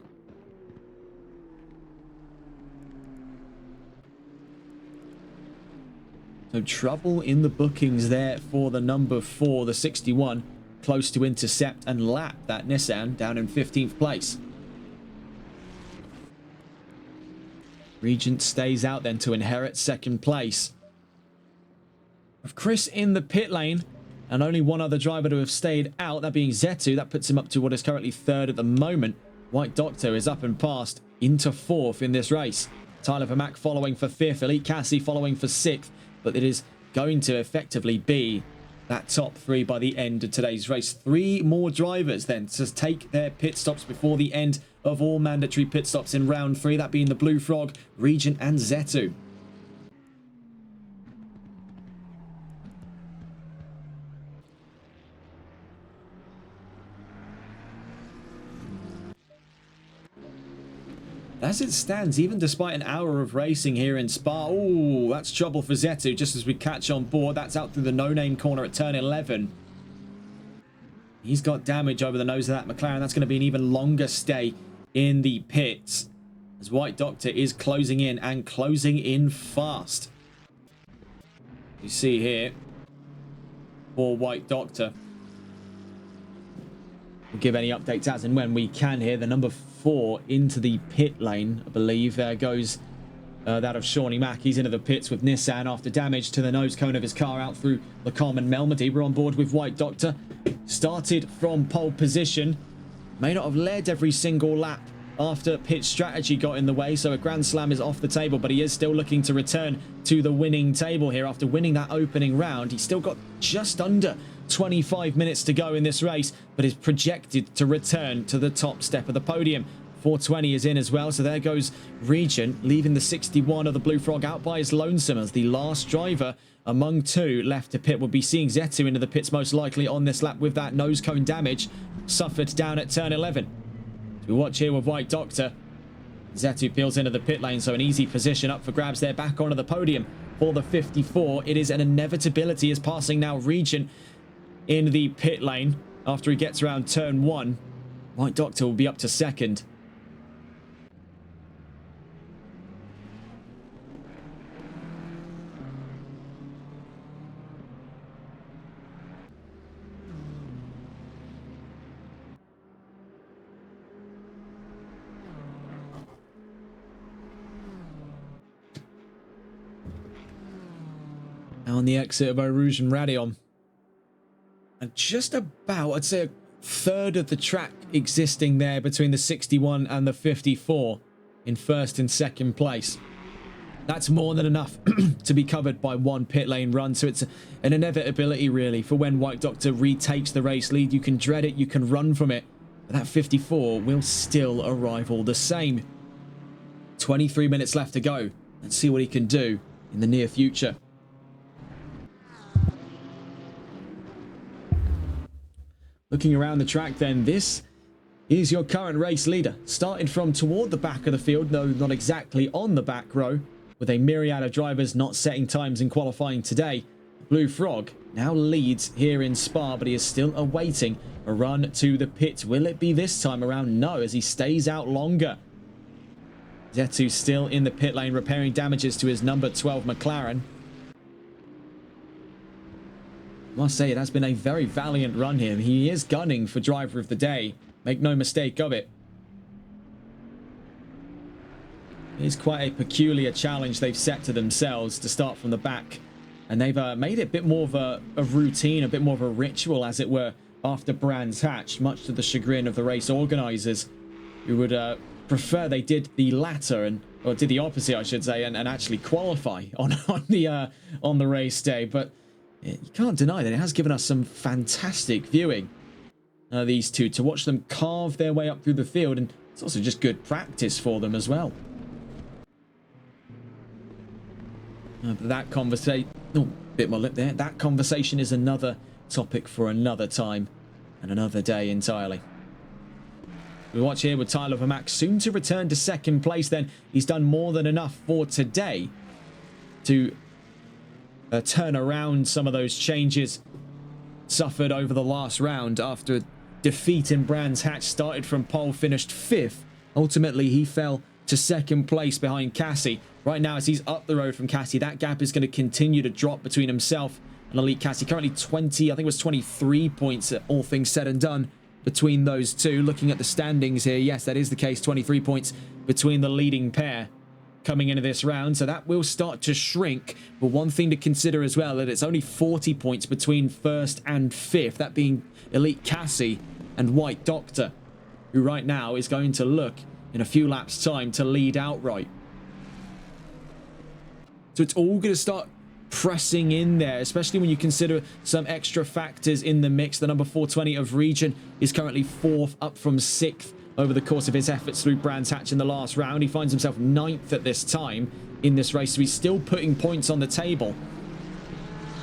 So trouble in the bookings there for the number 4, the 61. Close to intercept and lap that Nissan down in 15th place. Regent stays out then to inherit 2nd place. With Chris in the pit lane and only one other driver to have stayed out, that being Zetu, that puts him up to what is currently 3rd at the moment. White Doctor is up and past into 4th in this race. Tyler Vermack following for 5th, Elite Cassie following for 6th, but it is going to effectively be that top 3 by the end of today's race. 3 more drivers then to take their pit stops before the end of all mandatory pit stops in round 3, that being the Blue Frog, Regent, and Zetu. As it stands, even despite an hour of racing here in Spa, oh, that's trouble for Zetu just as we catch on board. That's out through the no-name corner at turn 11. He's got damage over the nose of that McLaren. That's going to be an even longer stay in the pits as White Doctor is closing in and closing in fast. You see here, for White Doctor. We'll give any updates as and when we can here. The number 4 into the pit lane, I believe. There goes that of Shawnee Mack. He's into the pits with Nissan after damage to the nose cone of his car out through Lacombe and Melmedy. We're on board with White Doctor. Started from pole position. May not have led every single lap after pit strategy got in the way, so a Grand Slam is off the table, but he is still looking to return to the winning table here after winning that opening round. He's still got just under 25 minutes to go in this race, but is projected to return to the top step of the podium. 420 is in as well, so there goes Regent, leaving the 61 of the Blue Frog out by his lonesome as the last driver among 2 left to pit. We'll be seeing Zetu into the pits most likely on this lap with that nose cone damage suffered down at turn 11. We watch here with White Doctor. Zetu peels into the pit lane, so an easy position up for grabs there, back onto the podium for the 54. It is an inevitability as passing now Regent in the pit lane after he gets around turn 1. White Doctor will be up to second. On the exit of Eau Rouge and Radion. And just about, I'd say, a third of the track existing there between the 61 and the 54 in first and second place. That's more than enough to be covered by one pit lane run. So it's an inevitability, really, for when White Doctor retakes the race lead. You can dread it, you can run from it, but that 54 will still arrive all the same. 23 minutes left to go. Let's see what he can do in the near future. Looking around the track then, this is your current race leader. Started from toward the back of the field, though not exactly on the back row, with a myriad of drivers not setting times in qualifying today. Blue Frog now leads here in Spa, but he is still awaiting a run to the pit. Will it be this time around? No, as he stays out longer. Zetu still in the pit lane, repairing damages to his number 12 McLaren. Must say it has been a very valiant run here. He is gunning for driver of the day. Make no mistake of it. It is quite a peculiar challenge they've set to themselves to start from the back. And they've made it a bit more of a routine, a bit more of a ritual, as it were, after Brands Hatch, much to the chagrin of the race organisers, who would prefer they did the latter, or did the opposite, I should say, and actually qualify on the race day. But you can't deny that it has given us some fantastic viewing, these two, to watch them carve their way up through the field, and it's also just good practice for them as well. That conversation, oh, bit more lip there. That conversation is another topic for another time and another day entirely. We watch here with Tyler Vermack soon to return to second place. Then he's done more than enough for today to turn around some of those changes suffered over the last round after defeat in Brands Hatch. Started from pole, finished 5th. Ultimately, he fell to second place behind Cassie. Right now, as he's up the road from Cassie, that gap is going to continue to drop between himself and Elite Cassie. Currently 20, I think it was 23 points, all things said and done, between those two. Looking at the standings here, yes, that is the case. 23 points between the leading pair coming into this round, so that will start to shrink. But one thing to consider as well, that it's only 40 points between 1st and 5th, that being Elite Cassie and White Doctor, who right now is going to look in a few laps time to lead outright. So it's all going to start pressing in there, especially when you consider some extra factors in the mix. The number 420 of Region is currently 4th, up from 6th over the course of his efforts through Brands Hatch in the last round. He finds himself 9th at this time in this race, so he's still putting points on the table.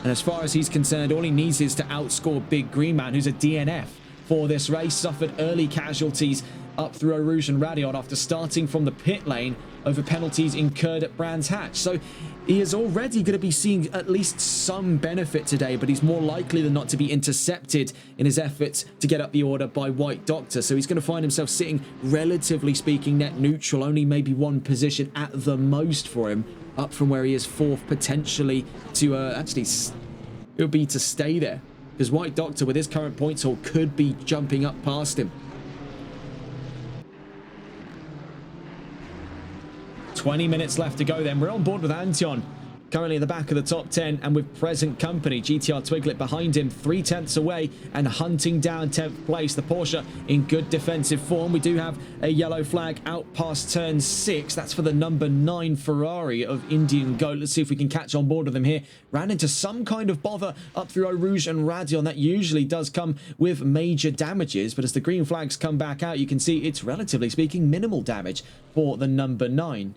And as far as he's concerned, all he needs is to outscore Big Green Man, who's a DNF for this race. Suffered early casualties up through Eau Rouge and Radion after starting from the pit lane over penalties incurred at Brands Hatch. So he is already going to be seeing at least some benefit today, but he's more likely than not to be intercepted in his efforts to get up the order by White Doctor. So he's going to find himself sitting, relatively speaking, net neutral, only maybe one position at the most for him, up from where he is 4th, potentially to actually it would be to stay there because White Doctor, with his current points haul, could be jumping up past him. 20 minutes left to go then. We're on board with Antion, currently in the back of the top 10, and with present company. GTR Twiglet behind him, 3/10 away and hunting down 10th place. The Porsche in good defensive form. We do have a yellow flag out past turn 6. That's for the number 9 Ferrari of Indian Goat. Let's see if we can catch on board with them here. Ran into some kind of bother up through Eau Rouge and Radion. That usually does come with major damages, but as the green flags come back out, you can see it's relatively speaking minimal damage for the number 9.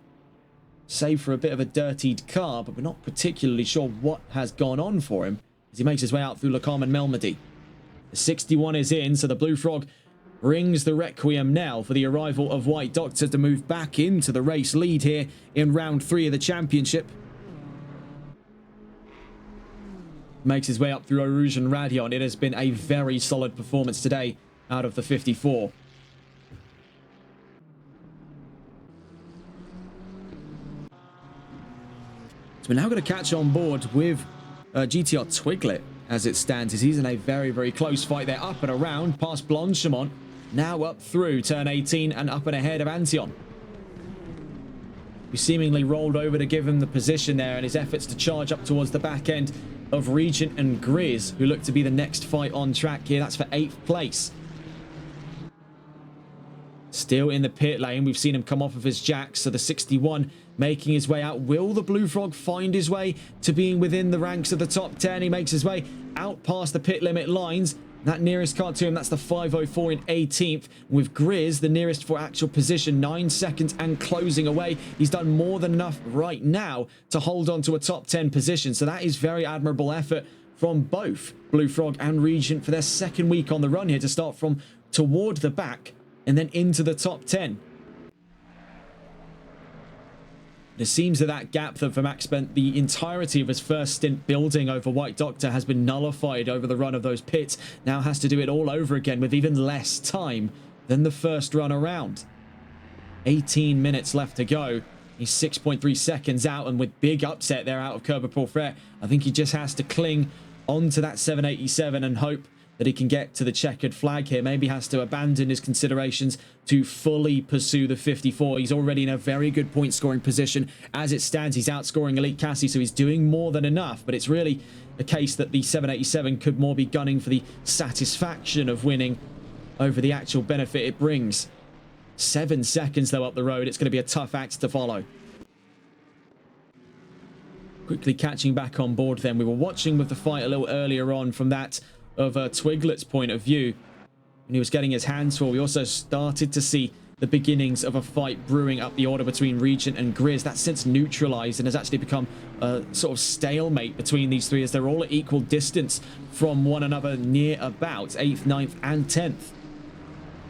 Save for a bit of a dirtied car, but we're not particularly sure what has gone on for him as he makes his way out through Le Carme and Melmedy. The 61 is in, so the Blue Frog rings the Requiem now for the arrival of White Doctor to move back into the race lead here in round 3 of the championship. Makes his way up through Eau Rouge and Radion. It has been a very solid performance today out of the 54. We're now going to catch on board with GTR Twiglet as it stands, as he's in a very, very close fight. They're up and around past Blanchimont, now up through turn 18 and up and ahead of Antion. We seemingly rolled over to give him the position there in his efforts to charge up towards the back end of Regent and Grizz, who look to be the next fight on track here. That's for 8th place. Still in the pit lane. We've seen him come off of his jacks, so the 61 making his way out. Will the Blue Frog find his way to being within the ranks of the top 10? He makes his way out past the pit limit lines. That nearest car to him, that's the 504 in 18th. With Grizz, the nearest for actual position, 9 seconds and closing away. He's done more than enough right now to hold on to a top 10 position. So that is very admirable effort from both Blue Frog and Regent for their second week on the run here, to start from toward the back and then into the top 10. It seems that gap that Vermac spent the entirety of his first stint building over White Doctor has been nullified over the run of those pits. Now has to do it all over again with even less time than the first run around. 18 minutes left to go. He's 6.3 seconds out, and with big upset there out of Kerber Porfret, I think he just has to cling onto that 787 and hope that he can get to the checkered flag here. Maybe has to abandon his considerations to fully pursue the 54. He's already in a very good point scoring position. As it stands, he's outscoring Elite Cassie, so he's doing more than enough, but it's really a case that the 787 could more be gunning for the satisfaction of winning over the actual benefit it brings. 7 seconds though up the road. It's going to be a tough act to follow. Quickly catching back on board then. We were watching with the fight a little earlier on from that of Twiglet's point of view, and he was getting his hands full. We also started to see the beginnings of a fight brewing up the order between Regent and Grizz. That's since neutralized and has actually become a sort of stalemate between these three, as they're all at equal distance from one another, near about 8th, 9th and 10th.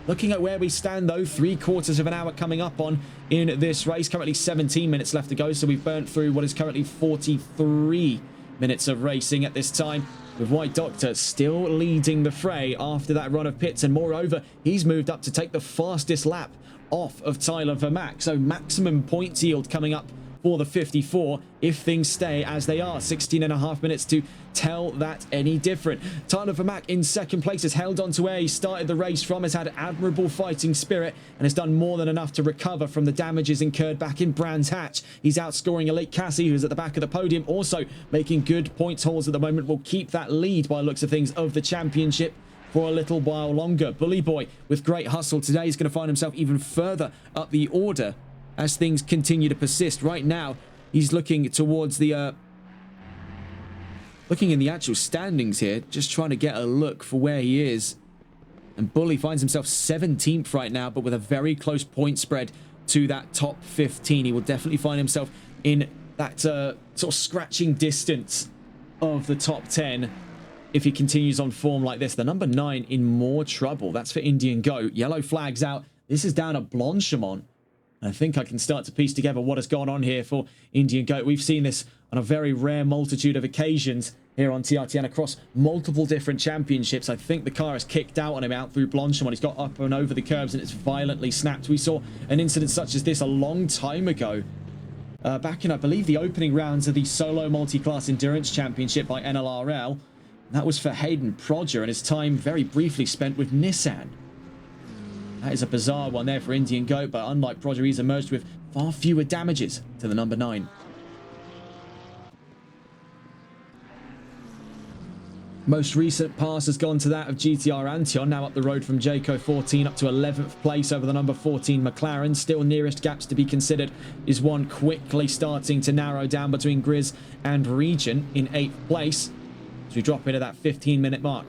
Looking at where we stand though, 3/4 of an hour coming up on in this race. Currently 17 minutes left to go, so we've burnt through what is currently 43 minutes of racing at this time, with White Doctor still leading the fray after that run of pits. And moreover, he's moved up to take the fastest lap off of Tyler Vermac. So maximum points yield coming up for the 54 if things stay as they are. 16.5 minutes to tell that any different. Tyler Vermac in second place has held on to where he started the race from, has had admirable fighting spirit, and has done more than enough to recover from the damages incurred back in Brands Hatch. He's outscoring Elite Cassie, who's at the back of the podium, also making good points hauls at the moment. Will keep that lead by looks of things of the championship for a little while longer. Bully Boy with great hustle today is going to find himself even further up the order as things continue to persist. Right now, he's looking towards the looking in the actual standings here, just trying to get a look for where he is. And Bully finds himself 17th right now, but with a very close point spread to that top 15. He will definitely find himself in that sort of scratching distance of the top 10 if he continues on form like this. The number 9 in more trouble. That's for Indian Goat. Yellow flags out. This is down at Blanchimont. I think I can start to piece together what has gone on here for Indian Goat. We've seen this on a very rare multitude of occasions here on TRTN across multiple different championships. I think the car has kicked out on him out through Blanchimont. He's got up and over the curbs and it's violently snapped. We saw an incident such as this a long time ago, back in, I believe, the opening rounds of the Solo Multi-Class Endurance Championship by NLRL, That was for Hayden Prodger and his time very briefly spent with Nissan. That is a bizarre one there for Indian Goat, but unlike Prodger, he's emerged with far fewer damages to the number 9. Most recent pass has gone to that of GTR Antion, now up the road from Jayco 14 up to 11th place over the number 14 McLaren. Still nearest gaps to be considered is one quickly starting to narrow down between Grizz and Regent in 8th place as we drop into that 15-minute mark.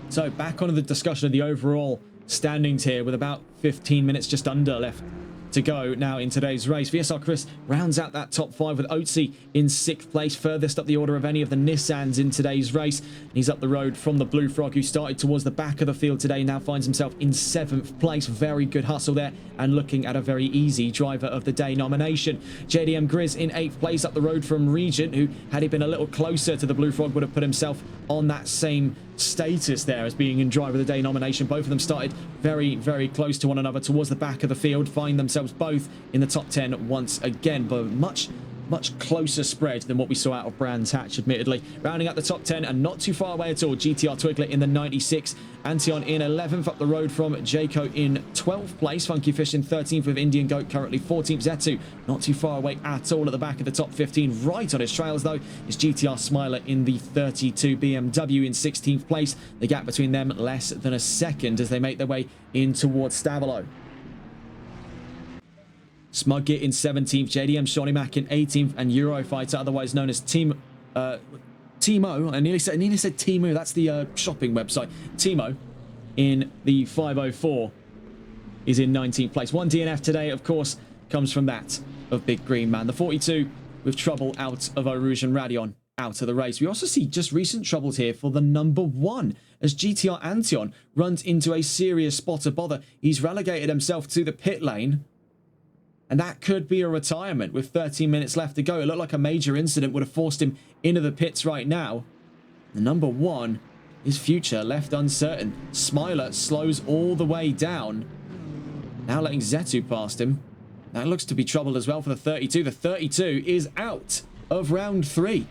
So back onto the discussion of the overall standings here with about 15 minutes just under left to go now in today's race. VSR Chris rounds out that top 5 with Otzi in 6th place, furthest up the order of any of the Nissans in today's race. He's up the road from the Blue Frog, who started towards the back of the field today, now finds himself in 7th place. Very good hustle there and looking at a very easy driver of the day nomination. JDM Grizz in 8th place up the road from Regent, who had he been a little closer to the Blue Frog would have put himself on that same status there as being in driver of the day nomination. Both of them started very, very close to one another towards the back of the field, find themselves both in the top 10 once again, but much closer spread than what we saw out of Brands Hatch, admittedly. Rounding up the top 10 and not too far away at all, GTR Twiglet in the 96, Antion in 11th, up the road from Jayco in 12th place, Funky Fish in 13th with Indian Goat currently 14th. Zetu not too far away at all at the back of the top 15. Right on his trails though is GTR Smiler in the 32, BMW in 16th place. The gap between them less than a second as they make their way in towards Stavilo. Smudgit in 17th, JDM Shawnee Mac in 18th, and Eurofighter, otherwise known as Timo. I nearly said Timu. That's the shopping website. Timo in the 504 is in 19th place. One DNF today, of course, comes from that of Big Green Man. The 42 with trouble out of Orouge and Radion out of the race. We also see just recent troubles here for the number 1 as GTR Antion runs into a serious spot of bother. He's relegated himself to the pit lane. And that could be a retirement with 13 minutes left to go. It looked like a major incident would have forced him into the pits right now. The number 1, his future left uncertain. Smiler slows all the way down. Now letting Zetu past him. That looks to be trouble as well for the 32. The 32 is out of round 3.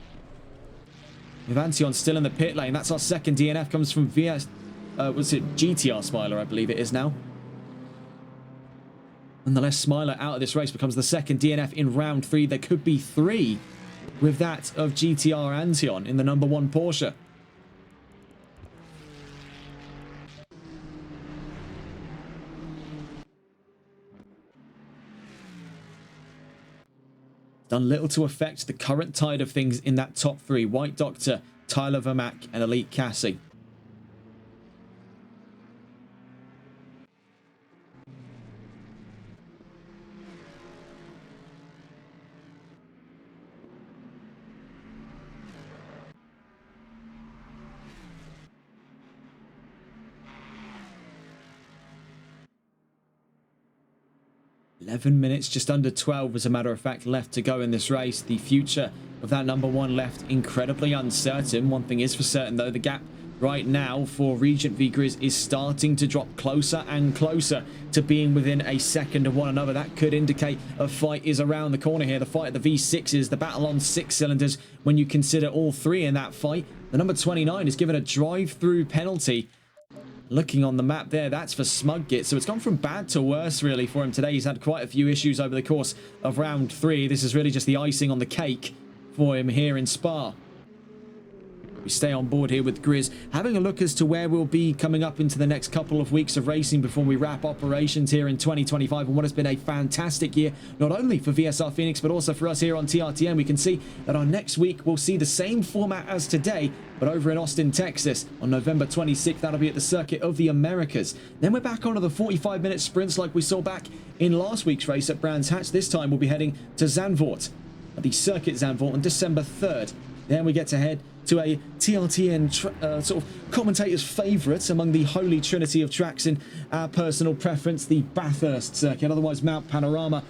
With Antion still in the pit lane. That's our second DNF. Comes from GTR Smiler, I believe it is now. Nonetheless, Smiler out of this race becomes the second DNF in round 3. There could be 3 with that of GTR Antion in the number 1 Porsche. Done little to affect the current tide of things in that top 3. White Doctor, Tyler Vermack and Elite Cassie. Minutes, just under 12 as a matter of fact, left to go in this race. The future of that number 1 left incredibly uncertain. One thing is for certain though, the gap right now for Regent v Grizz is starting to drop closer and closer to being within a second of one another. That could indicate a fight is around the corner here. The fight at the V6s, the battle on 6 cylinders when you consider all 3 in that fight. The number 29 is given a drive-through penalty. Looking on the map there, that's for Smudgit. So it's gone from bad to worse, really, for him today. He's had quite a few issues over the course of round 3. This is really just the icing on the cake for him here in Spa. We stay on board here with Grizz, having a look as to where we'll be coming up into the next couple of weeks of racing before we wrap operations here in 2025 and what has been a fantastic year, not only for VSR Phoenix, but also for us here on TRTN. We can see that our next week will see the same format as today, but over in Austin, Texas on November 26th. That'll be at the Circuit of the Americas. Then we're back onto the 45-minute sprints like we saw back in last week's race at Brands Hatch. This time we'll be heading to Zandvoort, at the Circuit Zandvoort on December 3rd. Then we get to head to a TRTN sort of commentator's favourite among the holy trinity of tracks in our personal preference, the Bathurst Circuit, otherwise Mount Panorama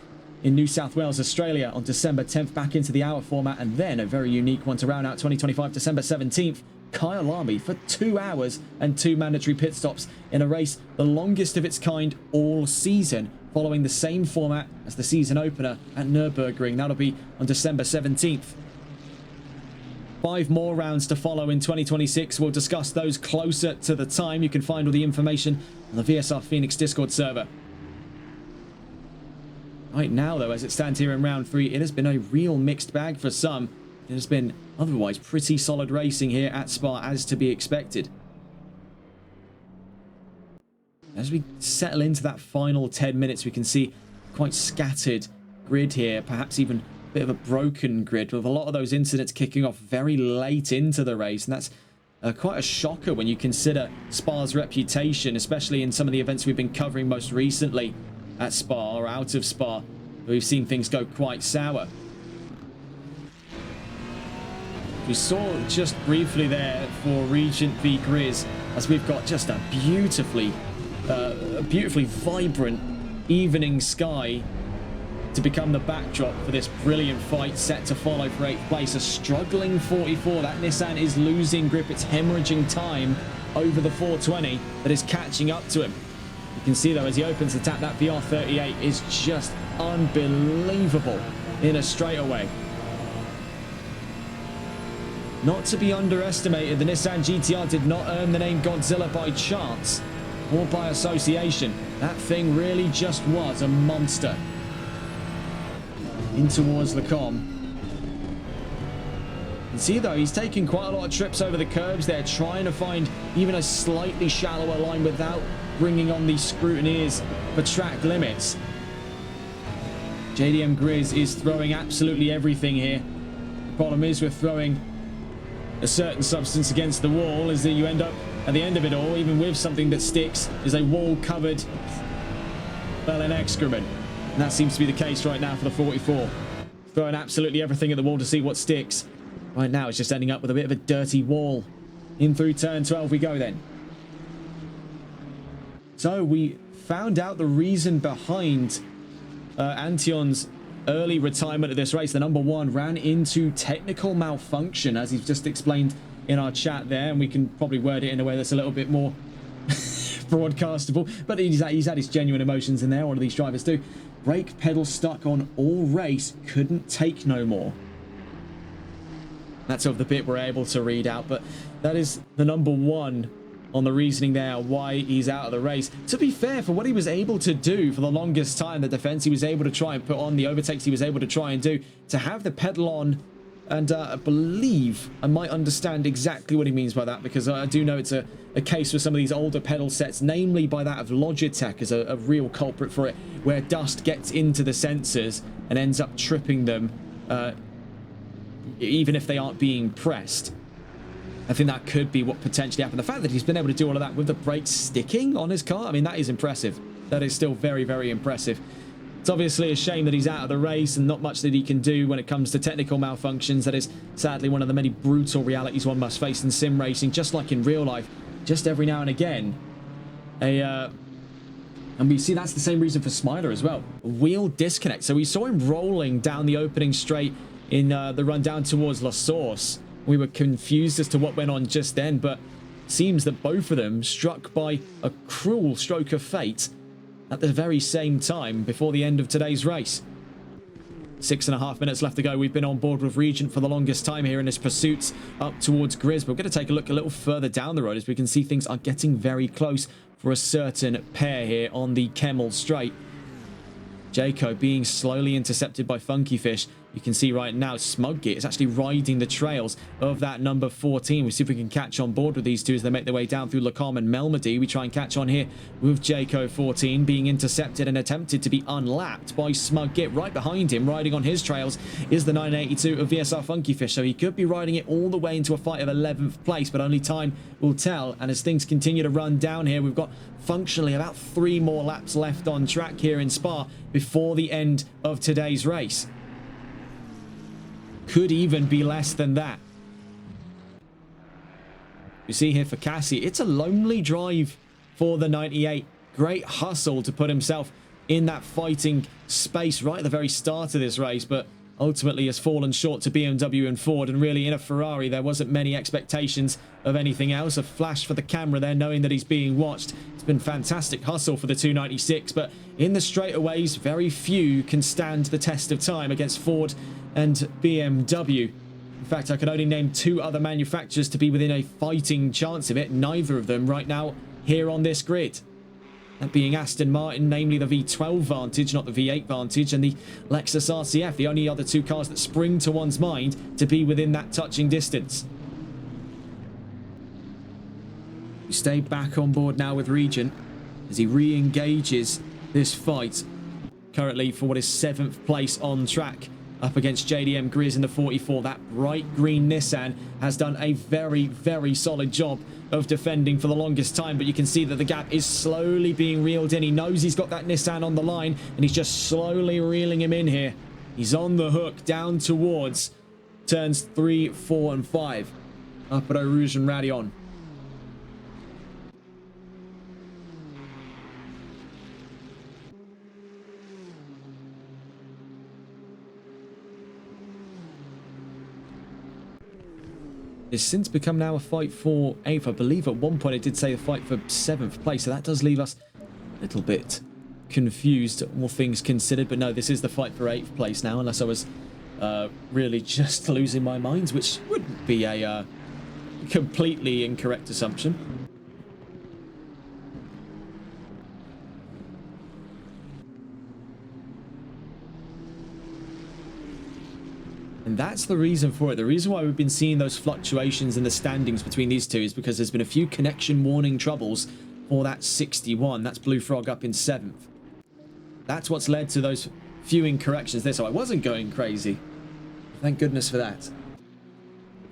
in New South Wales, Australia on December 10th, back into the hour format, and then a very unique one to round out 2025, December 17th, Kyalami for 2 hours and 2 mandatory pit stops in a race the longest of its kind all season following the same format as the season opener at Nürburgring. That'll be on December 17th. 5 more rounds to follow in 2026. We'll discuss those closer to the time. You can find all the information on the VSR Phoenix Discord server. Right now, though, as it stands here in round 3, it has been a real mixed bag for some. It has been otherwise pretty solid racing here at Spa, as to be expected. As we settle into that final 10 minutes, we can see quite scattered grid here, perhaps even a bit of a broken grid, with a lot of those incidents kicking off very late into the race. And that's quite a shocker when you consider Spa's reputation, especially in some of the events we've been covering most recently at Spa or out of Spa. We've seen things go quite sour. We saw just briefly there for Regent v Grizz, as we've got just a beautifully vibrant evening sky to become the backdrop for this brilliant fight set to follow for 8th place. A struggling 44. That Nissan is losing grip. It's hemorrhaging time over the 420 that is catching up to him. You can see, though, as he opens the tap, that VR38 is just unbelievable in a straightaway. Not to be underestimated, the Nissan GTR did not earn the name Godzilla by chance or by association. That thing really just was a monster. In towards Le Com. You can see, though, he's taking quite a lot of trips over the curbs there, trying to find even a slightly shallower line without bringing on these scrutineers for track limits. JDM Grizz is throwing absolutely everything here. The problem is, with throwing a certain substance against the wall, is that you end up at the end of it all, even with something that sticks, is a wall covered well in excrement. And that seems to be the case right now for the 44. Throwing absolutely everything at the wall to see what sticks. Right now it's just ending up with a bit of a dirty wall. In through turn 12 we go then. So we found out the reason behind Antion's early retirement of this race. The number 1 ran into technical malfunction, as he's just explained in our chat there, and we can probably word it in a way that's a little bit more broadcastable, but he's had his genuine emotions in there. All of these drivers do. Brake pedal stuck on all race, couldn't take no more. That's of the bit we're able to read out, but that is the number 1 on the reasoning there why he's out of the race. To be fair, for what he was able to do for the longest time, the defense he was able to try and put on, the overtakes he was able to try and do, to have the pedal on, and I believe I might understand exactly what he means by that, because I do know it's a case for some of these older pedal sets, namely by that of Logitech as a real culprit for it, where dust gets into the sensors and ends up tripping them, even if they aren't being pressed. I think that could be what potentially happened. The fact that he's been able to do all of that with the brakes sticking on his car, I mean, that is impressive. That is still very, very impressive. It's obviously a shame that he's out of the race and not much that he can do when it comes to technical malfunctions. That is sadly one of the many brutal realities one must face in sim racing, just like in real life. Just every now and again, and we see that's the same reason for Smiler as well. Wheel disconnect. So we saw him rolling down the opening straight in the run down towards La Source. We were confused as to what went on just then, but it seems that both of them struck by a cruel stroke of fate at the very same time before the end of today's race. 6.5 minutes left to go. We've been on board with Regent for the longest time here in this pursuit up towards Grizz. We're going to take a look a little further down the road, as we can see things are getting very close for a certain pair here on the Kemmel Straight. Jayco being slowly intercepted by Funky Fish. You can see right now Smuggy is actually riding the trails of that number 14. We'll see if we can catch on board with these two as they make their way down through Le Com and Melmedy. We try and catch on here with Jayco 14 being intercepted and attempted to be unlapped by Smuggy. Right behind him, riding on his trails, is the 982 of VSR Funky Fish. So he could be riding it all the way into a fight of 11th place, but only time will tell. And as things continue to run down here, we've got functionally about 3 more laps left on track here in Spa before the end of today's race. Could even be less than that. You see here for Cassie, it's a lonely drive for the 98. Great hustle to put himself in that fighting space right at the very start of this race, but ultimately has fallen short to BMW and Ford, and really in a Ferrari there wasn't many expectations of anything else. A flash for the camera there, knowing that he's being watched. It's been fantastic hustle for the 296, but in the straightaways very few can stand the test of time against Ford and BMW. In fact, I could only name 2 other manufacturers to be within a fighting chance of it, neither of them right now here on this grid. That being Aston Martin, namely the V12 Vantage, not the V8 Vantage, and the Lexus RCF, the only other 2 cars that spring to one's mind to be within that touching distance. We stay back on board now with Regent as he re-engages this fight, currently for what is 7th place on track, up against JDM Grizz in the 44. That bright green Nissan has done a very, very solid job of defending for the longest time, but you can see that the gap is slowly being reeled in. He knows he's got that Nissan on the line, and he's just slowly reeling him in here. He's on the hook down towards turns 3, 4, and 5 up at Eau Rouge and Raidillon. It's since become now a fight for 8th. I believe at one point it did say a fight for 7th place, so that does leave us a little bit confused, all things considered. But no, this is the fight for 8th place now, unless I was really just losing my mind, which wouldn't be a completely incorrect assumption. And that's the reason for it. The reason why we've been seeing those fluctuations in the standings between these two is because there's been a few connection warning troubles for that 61. That's Blue Frog up in 7th. That's what's led to those few incorrections there. So I wasn't going crazy. Thank goodness for that.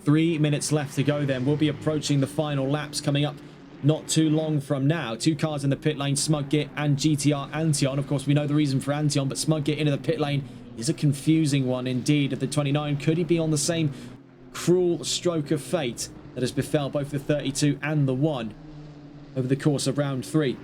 3 minutes left to go then. We'll be approaching the final laps coming up not too long from now. 2 cars in the pit lane, Smug-Git and GTR Antion. Of course, we know the reason for Antion, but Smug-Git into the pit lane is a confusing one indeed. At the 29, could he be on the same cruel stroke of fate that has befell both the 32 and the 1 over the course of round 3?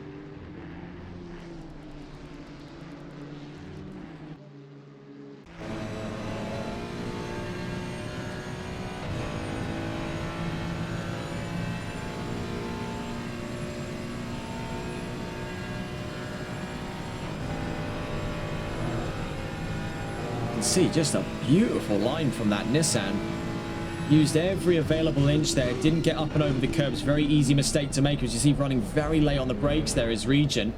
See, just a beautiful line from that Nissan. Used every available inch there, didn't get up and over the curbs. Very easy mistake to make, as you see running very late on the brakes there is Regent.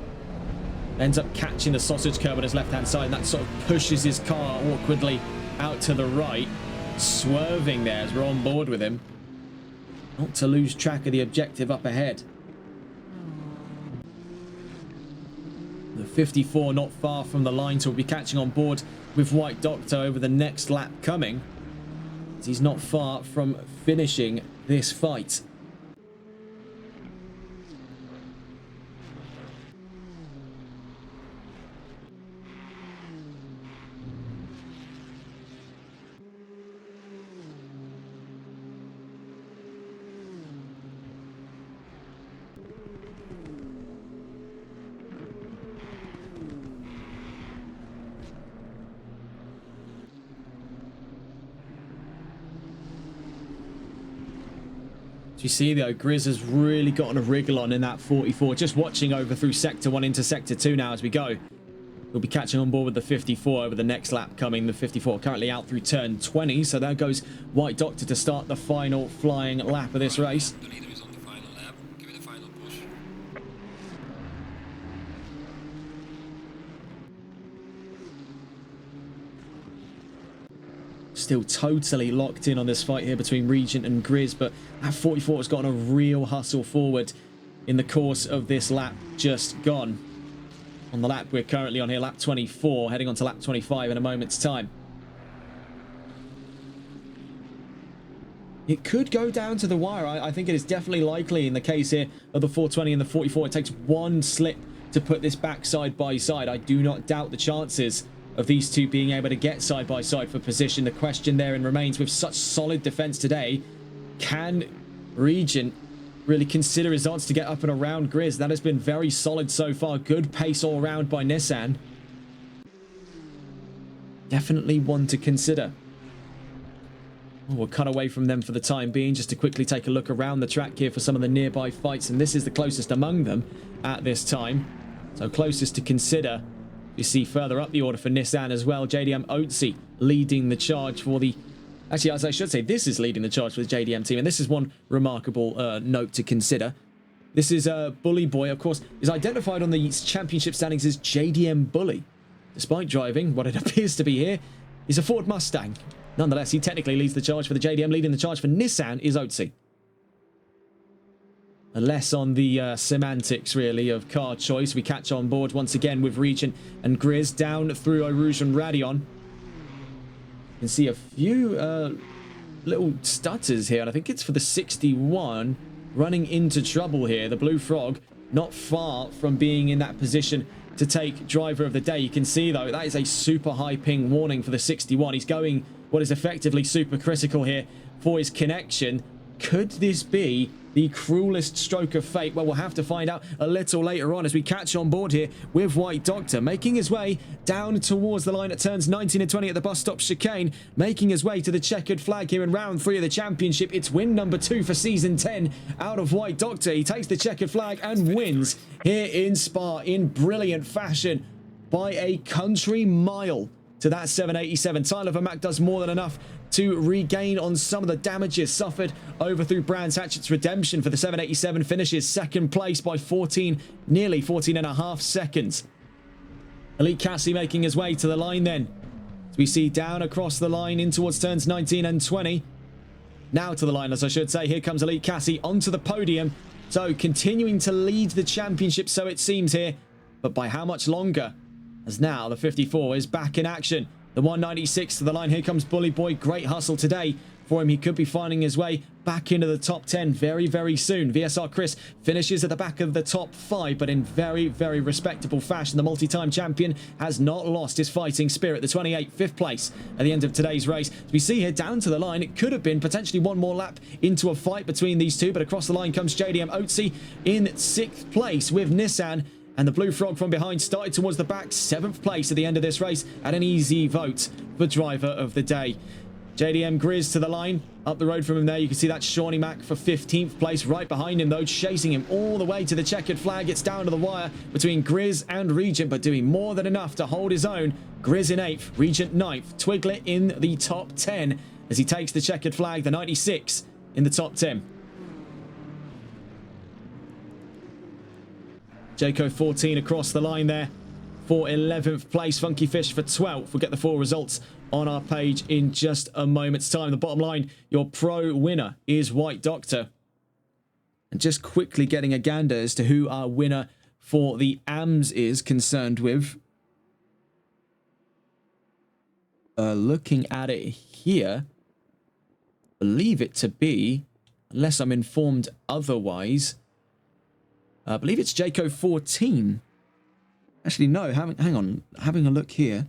Ends up catching the sausage curb on his left hand side, and that sort of pushes his car awkwardly out to the right, swerving there as we're on board with him, not to lose track of the objective up ahead. The 54 not far from the line, so we'll be catching on board with White Doctor over the next lap coming. He's not far from finishing this fight. You see though, Grizz has really gotten a wriggle on in that 44. Just watching over through sector 1 into sector 2 now as we go. We'll be catching on board with the 54 over the next lap coming. The 54 currently out through turn 20. So there goes White Doctor to start the final flying lap of this race. Still totally locked in on this fight here between Regent and Grizz, but that 44 has gotten a real hustle forward in the course of this lap just gone. On the lap we're currently on here, lap 24, heading on to lap 25 in a moment's time. It could go down to the wire. I think it is definitely likely in the case here of the 420 and the 44. It takes one slip to put this back side by side. I do not doubt the chances of these two being able to get side by side for position. The question therein remains, with such solid defense today, can Regent really consider his odds to get up and around Grizz? That has been very solid so far. Good pace all around by Nissan. definitely one to consider. We'll cut away from them for the time being just to quickly take a look around the track here for some of the nearby fights, and this is the closest among them at this time. So closest to consider. You see further up the order for Nissan as well, JDM Otzi leading the charge for the... Actually, as I should say, this is leading the charge for the JDM team, and this is one remarkable note to consider. This is Bully Boy, of course, is identified on the championship standings as JDM Bully. Despite driving what it appears to be here is a Ford Mustang. Nonetheless, he technically leads the charge for the JDM. Leading the charge for Nissan is Otzi. Less on the semantics, really, of car choice. We catch on board once again with Regent and Grizz down through Eau Rouge and Radion. You can see a few little stutters here, and I think it's for the 61 running into trouble here. The Blue Frog not far from being in that position to take driver of the day. You can see, though, that is a super high ping warning for the 61. He's going what is effectively super critical here for his connection. Could this be the cruelest stroke of fate? Well, we'll have to find out a little later on as we catch on board here with White Doctor, making his way down towards the line at turns 19 and 20 at the bus stop chicane, making his way to the checkered flag here in round 3 of the championship. It's win number 2 for season 10 out of White Doctor. He takes the checkered flag and wins here in Spa in brilliant fashion by a country mile to that 787. Tyler Vermack does more than enough to regain on some of the damages suffered over through Brands Hatchet's redemption for the 787. Finishes second place by 14, nearly 14 and a half seconds. Elite Cassie making his way to the line then. As we see down across the line in towards turns 19 and 20. Now to the line, as I should say. Here comes Elite Cassie onto the podium. So continuing to lead the championship, so it seems here. But by how much longer? As now the 54 is back in action. The 196 to the line. Here comes Bully Boy. Great hustle today for him. He could be finding his way back into the top 10 very, very soon. VSR Chris finishes at the back of the top 5, but in very, very respectable fashion. The multi-time champion has not lost his fighting spirit. The 28, 5th place at the end of today's race. As we see here down to the line, it could have been potentially one more lap into a fight between these two, but across the line comes JDM Otzi in 6th place with Nissan. And the Blue Frog from behind started towards the back, 7th place at the end of this race, and an easy vote for driver of the day. JDM Grizz to the line, up the road from him there. You can see that Shawnee Mac for 15th place. Right behind him, though, chasing him all the way to the checkered flag. It's down to the wire between Grizz and Regent, but doing more than enough to hold his own. Grizz in 8th, Regent 9th, Twiglet in the top 10 as he takes the checkered flag, the 96 in the top 10. Jayco 14 across the line there for 11th place. Funky Fish for 12th. We'll get the full results on our page in just a moment's time. The bottom line, your pro winner is White Doctor. And just quickly getting a gander as to who our winner for the AMS is concerned with. Looking at it here, believe it to be, unless I'm informed otherwise, I believe it's Jayco 14. Actually, no, hang on. Having a look here.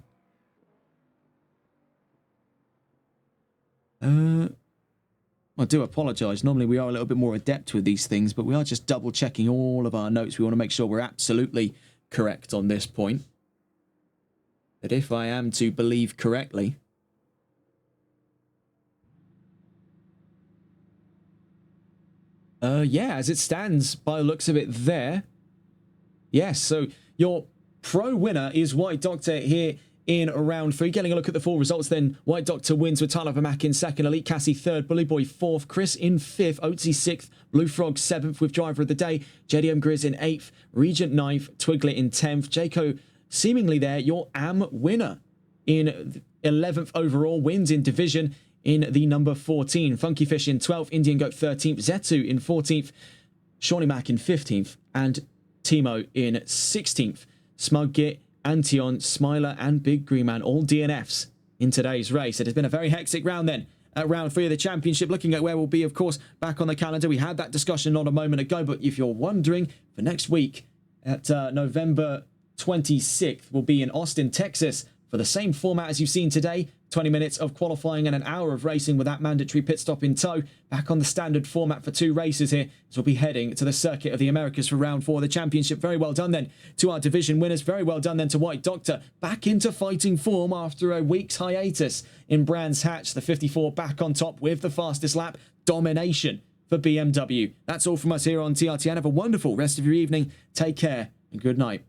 I do apologise. Normally we are a little bit more adept with these things, but we are just double checking all of our notes. We want to make sure we're absolutely correct on this point. But if I am to believe correctly... yeah, as it stands by the looks of it there. Yes, so your pro winner is White Doctor here in round 3. Getting a look at the full results then. White Doctor wins with Tyler Vermack in 2nd, Elite Cassie 3rd, Bully Boy 4th, Chris in 5th, Otzi 6th, Blue Frog 7th with driver of the day, JDM Grizz in 8th, Regent 9th, Twiglet in 10th, Jayco seemingly there, your AM winner in 11th overall, wins in division in the number 14. Funky Fish in 12th, Indian Goat 13th, Zetu in 14th, Shawnee Mac in 15th, and Timo in 16th. Smug Git, Antion, Smiler, and Big Green Man, all DNFs in today's race. It has been a very hectic round then at round 3 of the championship. Looking at where we'll be, of course, back on the calendar. We had that discussion not a moment ago, but if you're wondering, for next week at November 26th, we'll be in Austin, Texas for the same format as you've seen today. 20 minutes of qualifying and an hour of racing with that mandatory pit stop in tow. Back on the standard format for 2 races here, as we'll be heading to the Circuit of the Americas for round 4 of the championship. Very well done then to our division winners. Very well done then to White Doctor. Back into fighting form after a week's hiatus in Brands Hatch. The 54 back on top with the fastest lap. Domination for BMW. That's all from us here on TRTN. Have a wonderful rest of your evening. Take care and good night.